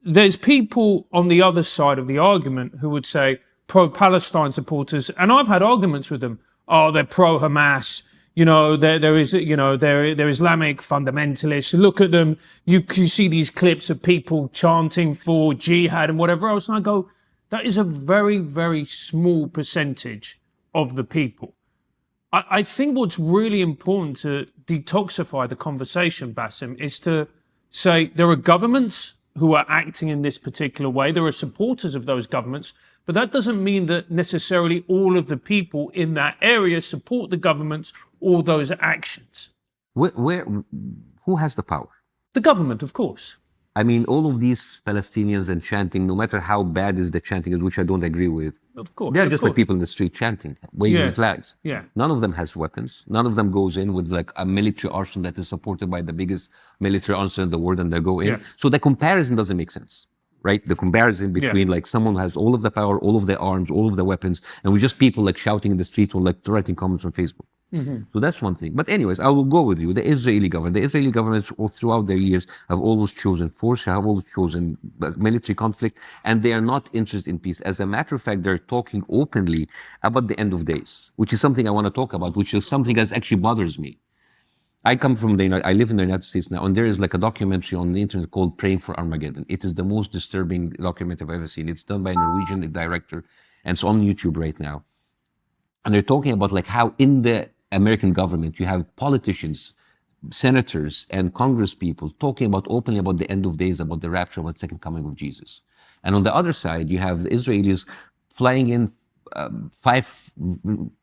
[SPEAKER 3] There's people on the other side of the argument who would say pro-Palestine supporters, and I've had arguments with them. Oh, they're pro-Hamas. You know, they're Islamic fundamentalists. Look at them. You see these clips of people chanting for jihad and whatever else, and I go, that is a very, very small percentage of the people. I think what's really important to detoxify the conversation, Bassem, is to say there are governments who are acting in this particular way. There are supporters of those governments, but that doesn't mean that necessarily all of the people in that area support the governments or those actions.
[SPEAKER 2] Who has the power?
[SPEAKER 3] The government, of course.
[SPEAKER 2] I mean, all of these Palestinians and chanting, no matter how bad is the chanting, which I don't agree with.
[SPEAKER 3] Of course.
[SPEAKER 2] They're just like people in the street chanting, waving flags.
[SPEAKER 3] Yeah.
[SPEAKER 2] None of them has weapons. None of them goes in with like a military arsenal that is supported by the biggest military arsenal in the world, and they go in.
[SPEAKER 3] Yeah.
[SPEAKER 2] So the comparison doesn't make sense, right? The comparison between like someone who has all of the power, all of the arms, all of the weapons, and we just people like shouting in the street or like writing comments on Facebook. Mm-hmm. So that's one thing. But anyways, I will go with you. The Israeli governments all throughout their years have always chosen force, have always chosen military conflict, and they are not interested in peace. As a matter of fact, they're talking openly about the end of days, which is something I want to talk about, which is something that actually bothers me. I live in the United States now, and there is like a documentary on the internet called Praying for Armageddon. It is the most disturbing documentary I've ever seen. It's done by a Norwegian director, and it's on YouTube right now. And they're talking about like how in the American government, you have politicians, senators, and Congress people talking about openly about the end of days, about the rapture, about the second coming of Jesus. And on the other side, you have the Israelis flying in 5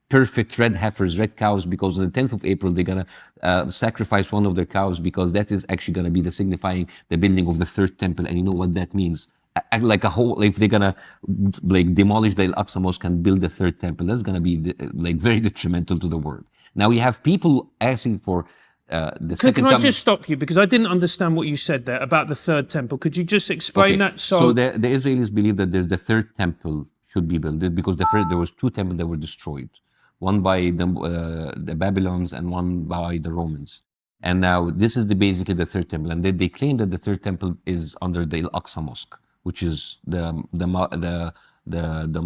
[SPEAKER 2] perfect red heifers, red cows, because on the 10th of April, they're going to sacrifice one of their cows, because that is actually going to be the signifying the building of the third temple. And you know what that means? Like a whole, if they're gonna like demolish the Al-Aqsa Mosque and build the third temple, that's gonna be like very detrimental to the world. Now we have people asking for the second.
[SPEAKER 3] Can I just stop you, because I didn't understand what you said there about the third temple? Could you just explain that?
[SPEAKER 2] So the Israelis believe that there's the third temple should be built, because there was 2 temples that were destroyed, one by the Babylons and one by the Romans. And now this is basically the third temple, and they claim that the third temple is under the Al-Aqsa Mosque, which is the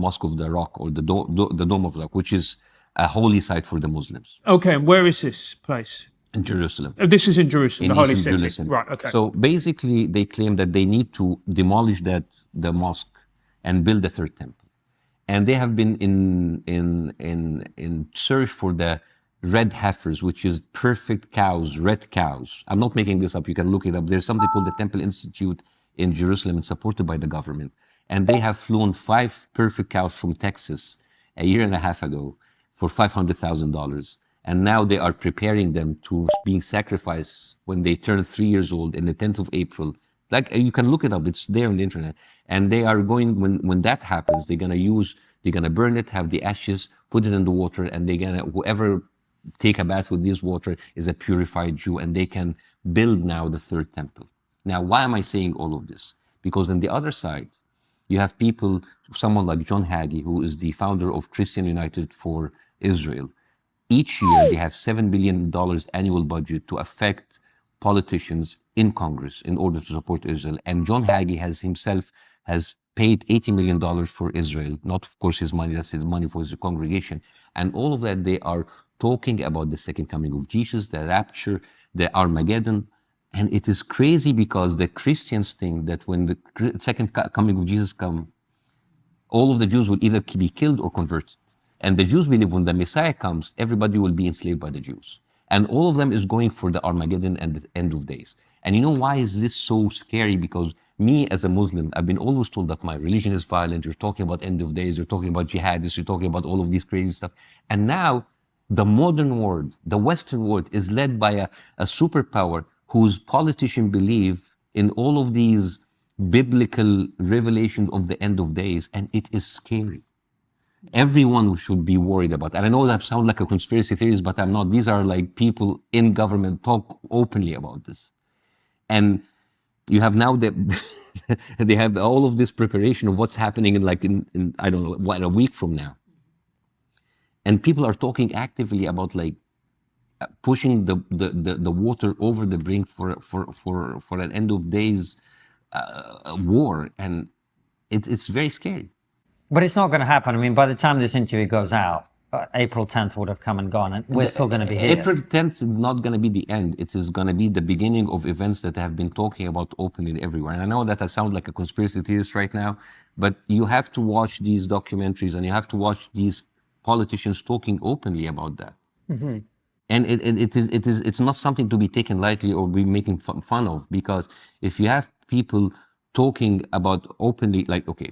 [SPEAKER 2] Mosque of the Rock, or the Dome of the Rock, which is a holy site for the Muslims.
[SPEAKER 3] Okay, and where is this place?
[SPEAKER 2] In Jerusalem.
[SPEAKER 3] Oh, this is in Jerusalem, the holy city.
[SPEAKER 2] Jerusalem.
[SPEAKER 3] Right, okay.
[SPEAKER 2] So basically, they claim that they need to demolish the mosque and build the third temple. And they have been in search for the red heifers, which is perfect cows, red cows. I'm not making this up. You can look it up. There's something called the Temple Institute in Jerusalem and supported by the government. And they have flown 5 perfect cows from Texas a year and a half ago for $500,000. And now they are preparing them to being sacrificed when they turn 3 years old in the 10th of April. Like, you can look it up, it's there on the internet. And they are going, when that happens, they're gonna burn it, have the ashes, put it in the water, and whoever take a bath with this water is a purified Jew, and they can build now the third temple. Now, why am I saying all of this? Because on the other side, you have people, someone like John Hagee, who is the founder of Christian United for Israel. Each year, they have $7 billion annual budget to affect politicians in Congress in order to support Israel. And John Hagee himself has paid $80 million for Israel, not of course his money, that's his money for his congregation. And all of that, they are talking about the second coming of Jesus, the rapture, the Armageddon. And it is crazy because the Christians think that when the second coming of Jesus comes, all of the Jews will either be killed or converted. And the Jews believe when the Messiah comes, everybody will be enslaved by the Jews. And all of them is going for the Armageddon and the end of days. And you know why is this so scary? Because me as a Muslim, I've been always told that my religion is violent. You're talking about end of days. You're talking about jihadists. You're talking about all of these crazy stuff. And now the modern world, the Western world, is led by a superpower whose politicians believe in all of these biblical revelations of the end of days. And it is scary. Everyone should be worried about that. And I know that sounds like a conspiracy theories, but I'm not. These are like people in government talk openly about this. And you have now they have all of this preparation of what's happening in I don't know, what, a week from now. And people are talking actively about like pushing the water over the brink for an end of days war. And it's very scary.
[SPEAKER 1] But it's not going to happen. I mean, by the time this interview goes out, April 10th would have come and gone, and we're still going to be here.
[SPEAKER 2] April 10th is not going to be the end. It is going to be the beginning of events that have been talking about openly everywhere. And I know that I sound like a conspiracy theorist right now, but you have to watch these documentaries and you have to watch these politicians talking openly about that. Mm-hmm. And it's not something to be taken lightly or be making fun of, because if you have people talking about openly, like, okay,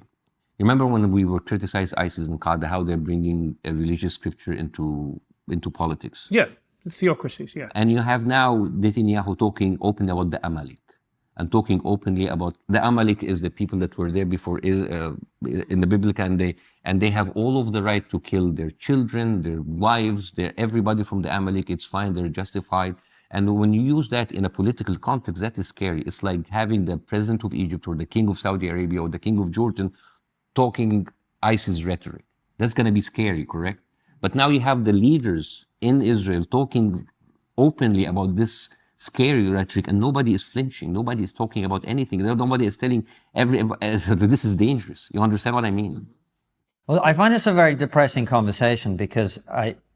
[SPEAKER 2] remember when we were criticized ISIS and Qaeda, how they're bringing a religious scripture into politics?
[SPEAKER 3] Yeah, theocracies, yeah.
[SPEAKER 2] And you have now Netanyahu talking openly about the Amalek, and talking openly about the Amalek is the people that were there before in the biblical, and they have all of the right to kill their children, their wives, everybody from the Amalek. It's fine, they're justified. And when you use that in a political context, that is scary. It's like having the president of Egypt or the king of Saudi Arabia or the king of Jordan talking ISIS rhetoric. That's going to be scary, correct? But now you have the leaders in Israel talking openly about this scary rhetoric, and nobody is flinching. Nobody is talking about anything. Nobody is telling this is dangerous. You understand what I mean?
[SPEAKER 1] Well, I find this a very depressing conversation because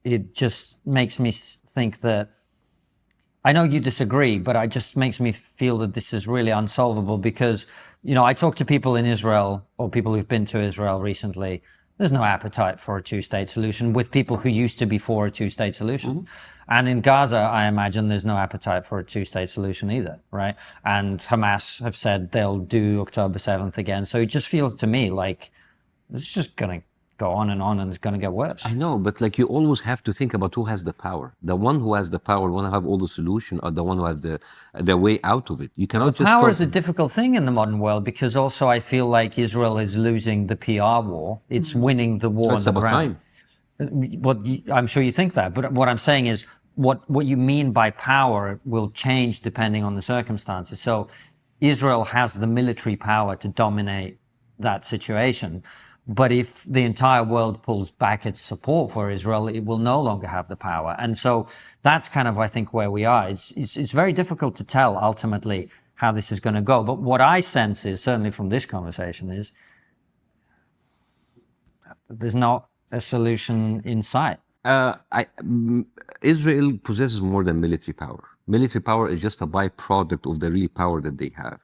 [SPEAKER 1] it just makes me think that, I know you disagree, but it just makes me feel that this is really unsolvable because, you know, I talk to people in Israel or people who've been to Israel recently. There's no appetite for a two-state solution with people who used to be for a two-state solution. Mm-hmm. And in Gaza, I imagine there's no appetite for a two-state solution either, right? And Hamas have said they'll do October 7th again. So it just feels to me like it's just going to go on and it's going to get worse.
[SPEAKER 2] I know, but like you always have to think about who has the power. The one who has the power, the one who have all the solution, or the one who have the way out of it. You cannot just
[SPEAKER 1] power is a difficult thing in the modern world because also I feel like Israel is losing the PR war. It's winning the war on the ground. I'm sure you think that, but what I'm saying is what you mean by power will change depending on the circumstances. So Israel has the military power to dominate that situation. But if the entire world pulls back its support for Israel, it will no longer have the power. And so that's kind of, I think, where we are. It's very difficult to tell ultimately how this is going to go. But what I sense is, certainly from this conversation, is there's not a solution in sight.
[SPEAKER 2] Israel possesses more than military power. Military power is just a byproduct of the real power that they have.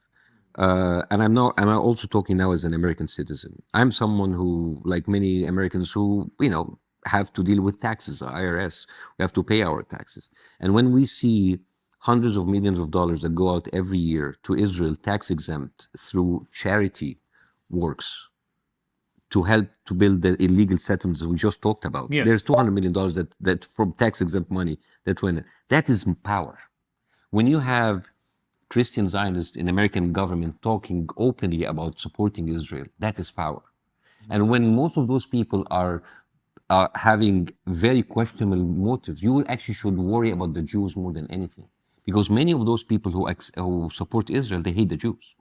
[SPEAKER 2] And I'm also talking now as an American citizen. I'm someone who, like many Americans who, you know, have to deal with taxes, IRS. We have to pay our taxes. And when we see hundreds of millions of dollars that go out every year to Israel, tax-exempt, through charity works to help to build the illegal settlements that we just talked about.
[SPEAKER 3] Yeah.
[SPEAKER 2] There's $200 million that from tax-exempt money that went. That is power. When you have Christian Zionists in American government talking openly about supporting Israel, that is power. And when most of those people are having very questionable motives, you actually should worry about the Jews more than anything. Because many of those people who support Israel, they hate the Jews.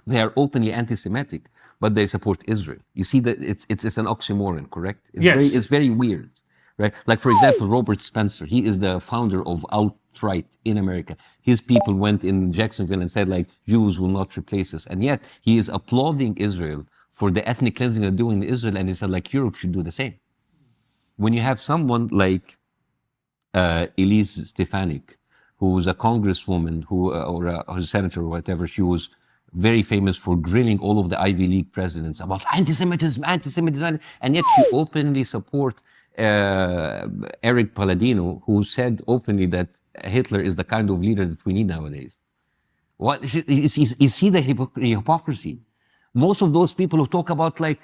[SPEAKER 2] They are openly anti-Semitic, but they support Israel. You see that it's an oxymoron, correct?
[SPEAKER 3] Yes.
[SPEAKER 2] It's very weird, right? Like, for example, Robert Spencer, he is the founder of Alt-right in America. His people went in Jacksonville and said, like, Jews will not replace us. And yet he is applauding Israel for the ethnic cleansing they're doing in Israel. And he said, like, Europe should do the same. When you have someone like Elise Stefanik, who's a congresswoman or a senator or whatever, she was very famous for grilling all of the Ivy League presidents about anti-Semitism, and yet she openly supports Eric Palladino, who said openly that Hitler is the kind of leader that we need nowadays. You see the hypocrisy. Most of those people who talk about like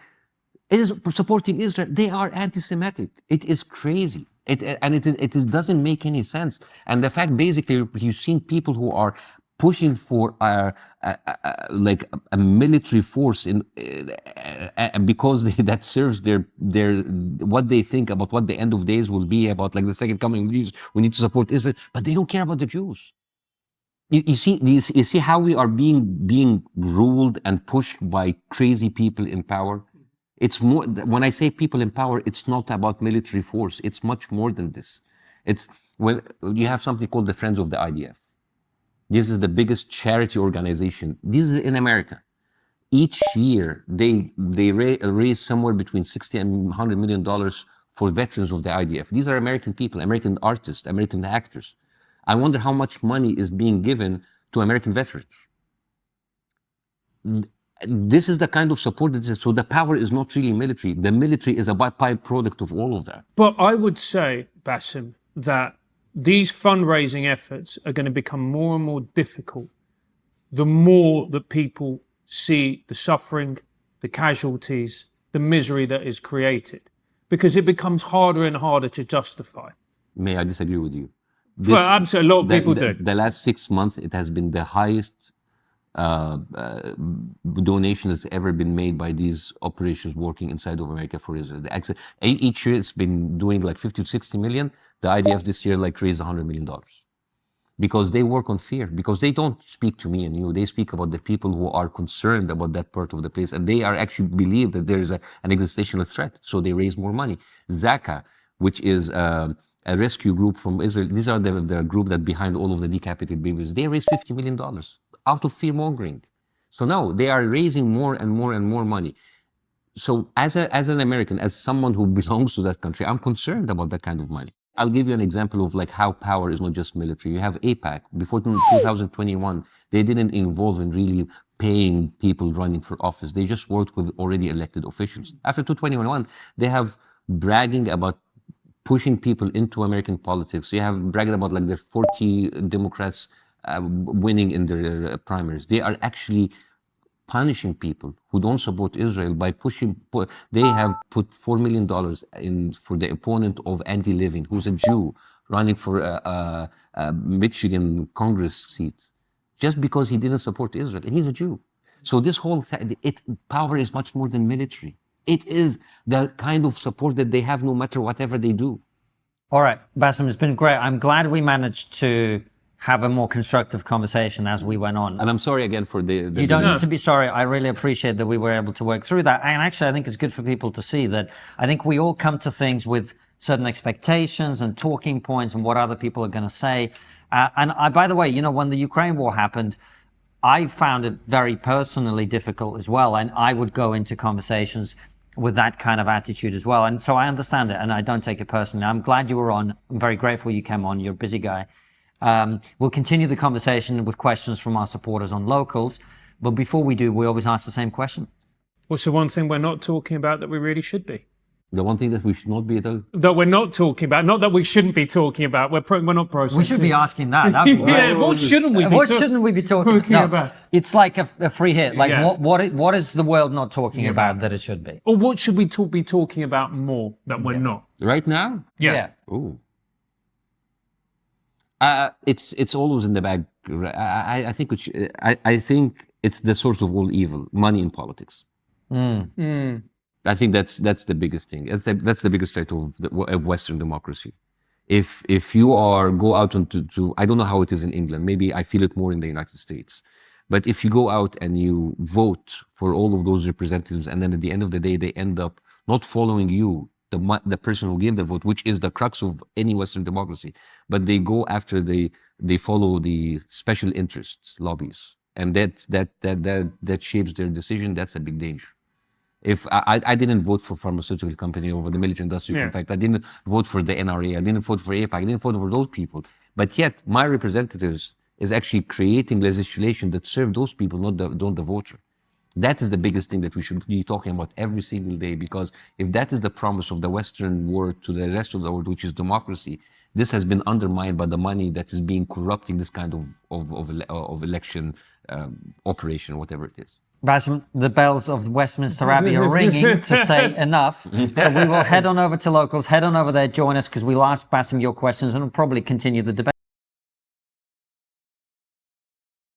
[SPEAKER 2] supporting Israel, they are anti-Semitic. It is crazy. It doesn't make any sense. And the fact, basically, you've seen people who are pushing for like a military force because that serves their what they think about what the end of days will be, about like the second coming of Jesus. We need to support Israel, but they don't care about the Jews. You see how we are being ruled and pushed by crazy people in power. It's more, when I say people in power, it's not about military force. It's much more than this. It's when you have something called the Friends of the IDF. This is the biggest charity organization. This is in America. Each year, they raise somewhere between $60 and $100 million for veterans of the IDF. These are American people, American artists, American actors. I wonder how much money is being given to American veterans. This is the kind of support that is. So the power is not really military. The military is a byproduct of all of that.
[SPEAKER 3] But I would say, Bassem, that these fundraising efforts are going to become more and more difficult the more that people see the suffering, the casualties, the misery that is created, because it becomes harder and harder to justify.
[SPEAKER 2] May I disagree with you?
[SPEAKER 3] Well, absolutely, a lot of people do.
[SPEAKER 2] The last 6 months, it has been the highest donation that's ever been made by these operations working inside of America for Israel. Each year it's been doing like 50 to 60 million. The IDF this year like raised $100 million. Because they work on fear, because they don't speak to me and you, they speak about the people who are concerned about that part of the place, and they are actually believe that there is an existential threat, so they raise more money. Zaka, which is a rescue group from Israel, these are the group that behind all of the decapitated babies, they raised $50 million out of fear mongering. So now they are raising more and more and more money. So as an American, as someone who belongs to that country, I'm concerned about that kind of money. I'll give you an example of like how power is not just military. You have AIPAC. Before 2021, they didn't involve in really paying people running for office. They just worked with already elected officials. After 2021, they have bragging about pushing people into American politics. You have bragging about like their 40 Democrats winning in their primaries. They are actually punishing people who don't support Israel by pushing. They have put $4 million in for the opponent of Andy Levin, who's a Jew running for a Michigan Congress seat, just because he didn't support Israel, and he's a Jew. So this whole power is much more than military. It is the kind of support that they have no matter whatever they do.
[SPEAKER 1] All right, Bassem, it's been great. I'm glad we managed to have a more constructive conversation as we went on.
[SPEAKER 2] And I'm sorry again for the
[SPEAKER 1] you don't need to be sorry. I really appreciate that we were able to work through that. And actually, I think it's good for people to see that I think we all come to things with certain expectations and talking points and what other people are going to say. By the way, you know, when the Ukraine war happened, I found it very personally difficult as well. And I would go into conversations with that kind of attitude as well. And so I understand it and I don't take it personally. I'm glad you were on. I'm very grateful you came on. You're a busy guy. We'll continue the conversation with questions from our supporters on locals. But before we do, we always ask the same question.
[SPEAKER 3] What's the one thing we're not talking about that we really should be?
[SPEAKER 2] The one thing that we should not be
[SPEAKER 3] that we're not talking about, not that we shouldn't be talking about. We're not processing.
[SPEAKER 1] We should be asking that. That'd be great.
[SPEAKER 3] Yeah, what shouldn't we?
[SPEAKER 1] What shouldn't we be talking
[SPEAKER 3] about?
[SPEAKER 1] It's like a free hit. Like
[SPEAKER 3] Yeah.
[SPEAKER 1] what is the world not talking about that it should be?
[SPEAKER 3] Or what should we be talking about more that we're not?
[SPEAKER 2] right now.
[SPEAKER 3] Yeah.
[SPEAKER 2] Oh. It's always in the back. I think I think it's the source of all evil: money in politics. I think that's the biggest thing. That's the biggest threat of Western democracy. If you go out to I don't know how it is in England. Maybe I feel it more in the United States. But if you go out and you vote for all of those representatives, and then at the end of the day they end up not following you, the person who gave the vote, which is the crux of any Western democracy, but they go after they follow the special interests lobbies, and that shapes their decision. That's a big danger. If I didn't vote for pharmaceutical company over the military industrial complex, I didn't vote for the NRA, I didn't vote for AIPAC, I didn't vote for those people, but yet my representatives is actually creating legislation that serve those people, not the voter. That is the biggest thing that we should be talking about every single day, because if that is the promise of the Western world to the rest of the world, which is democracy, this has been undermined by the money that is being corrupting this kind of election operation, whatever it is.
[SPEAKER 1] Bassem, the bells of Westminster Abbey are ringing to say enough. So we will head on over to locals, head on over there, join us, because we'll ask Bassem your questions and we'll probably continue the debate.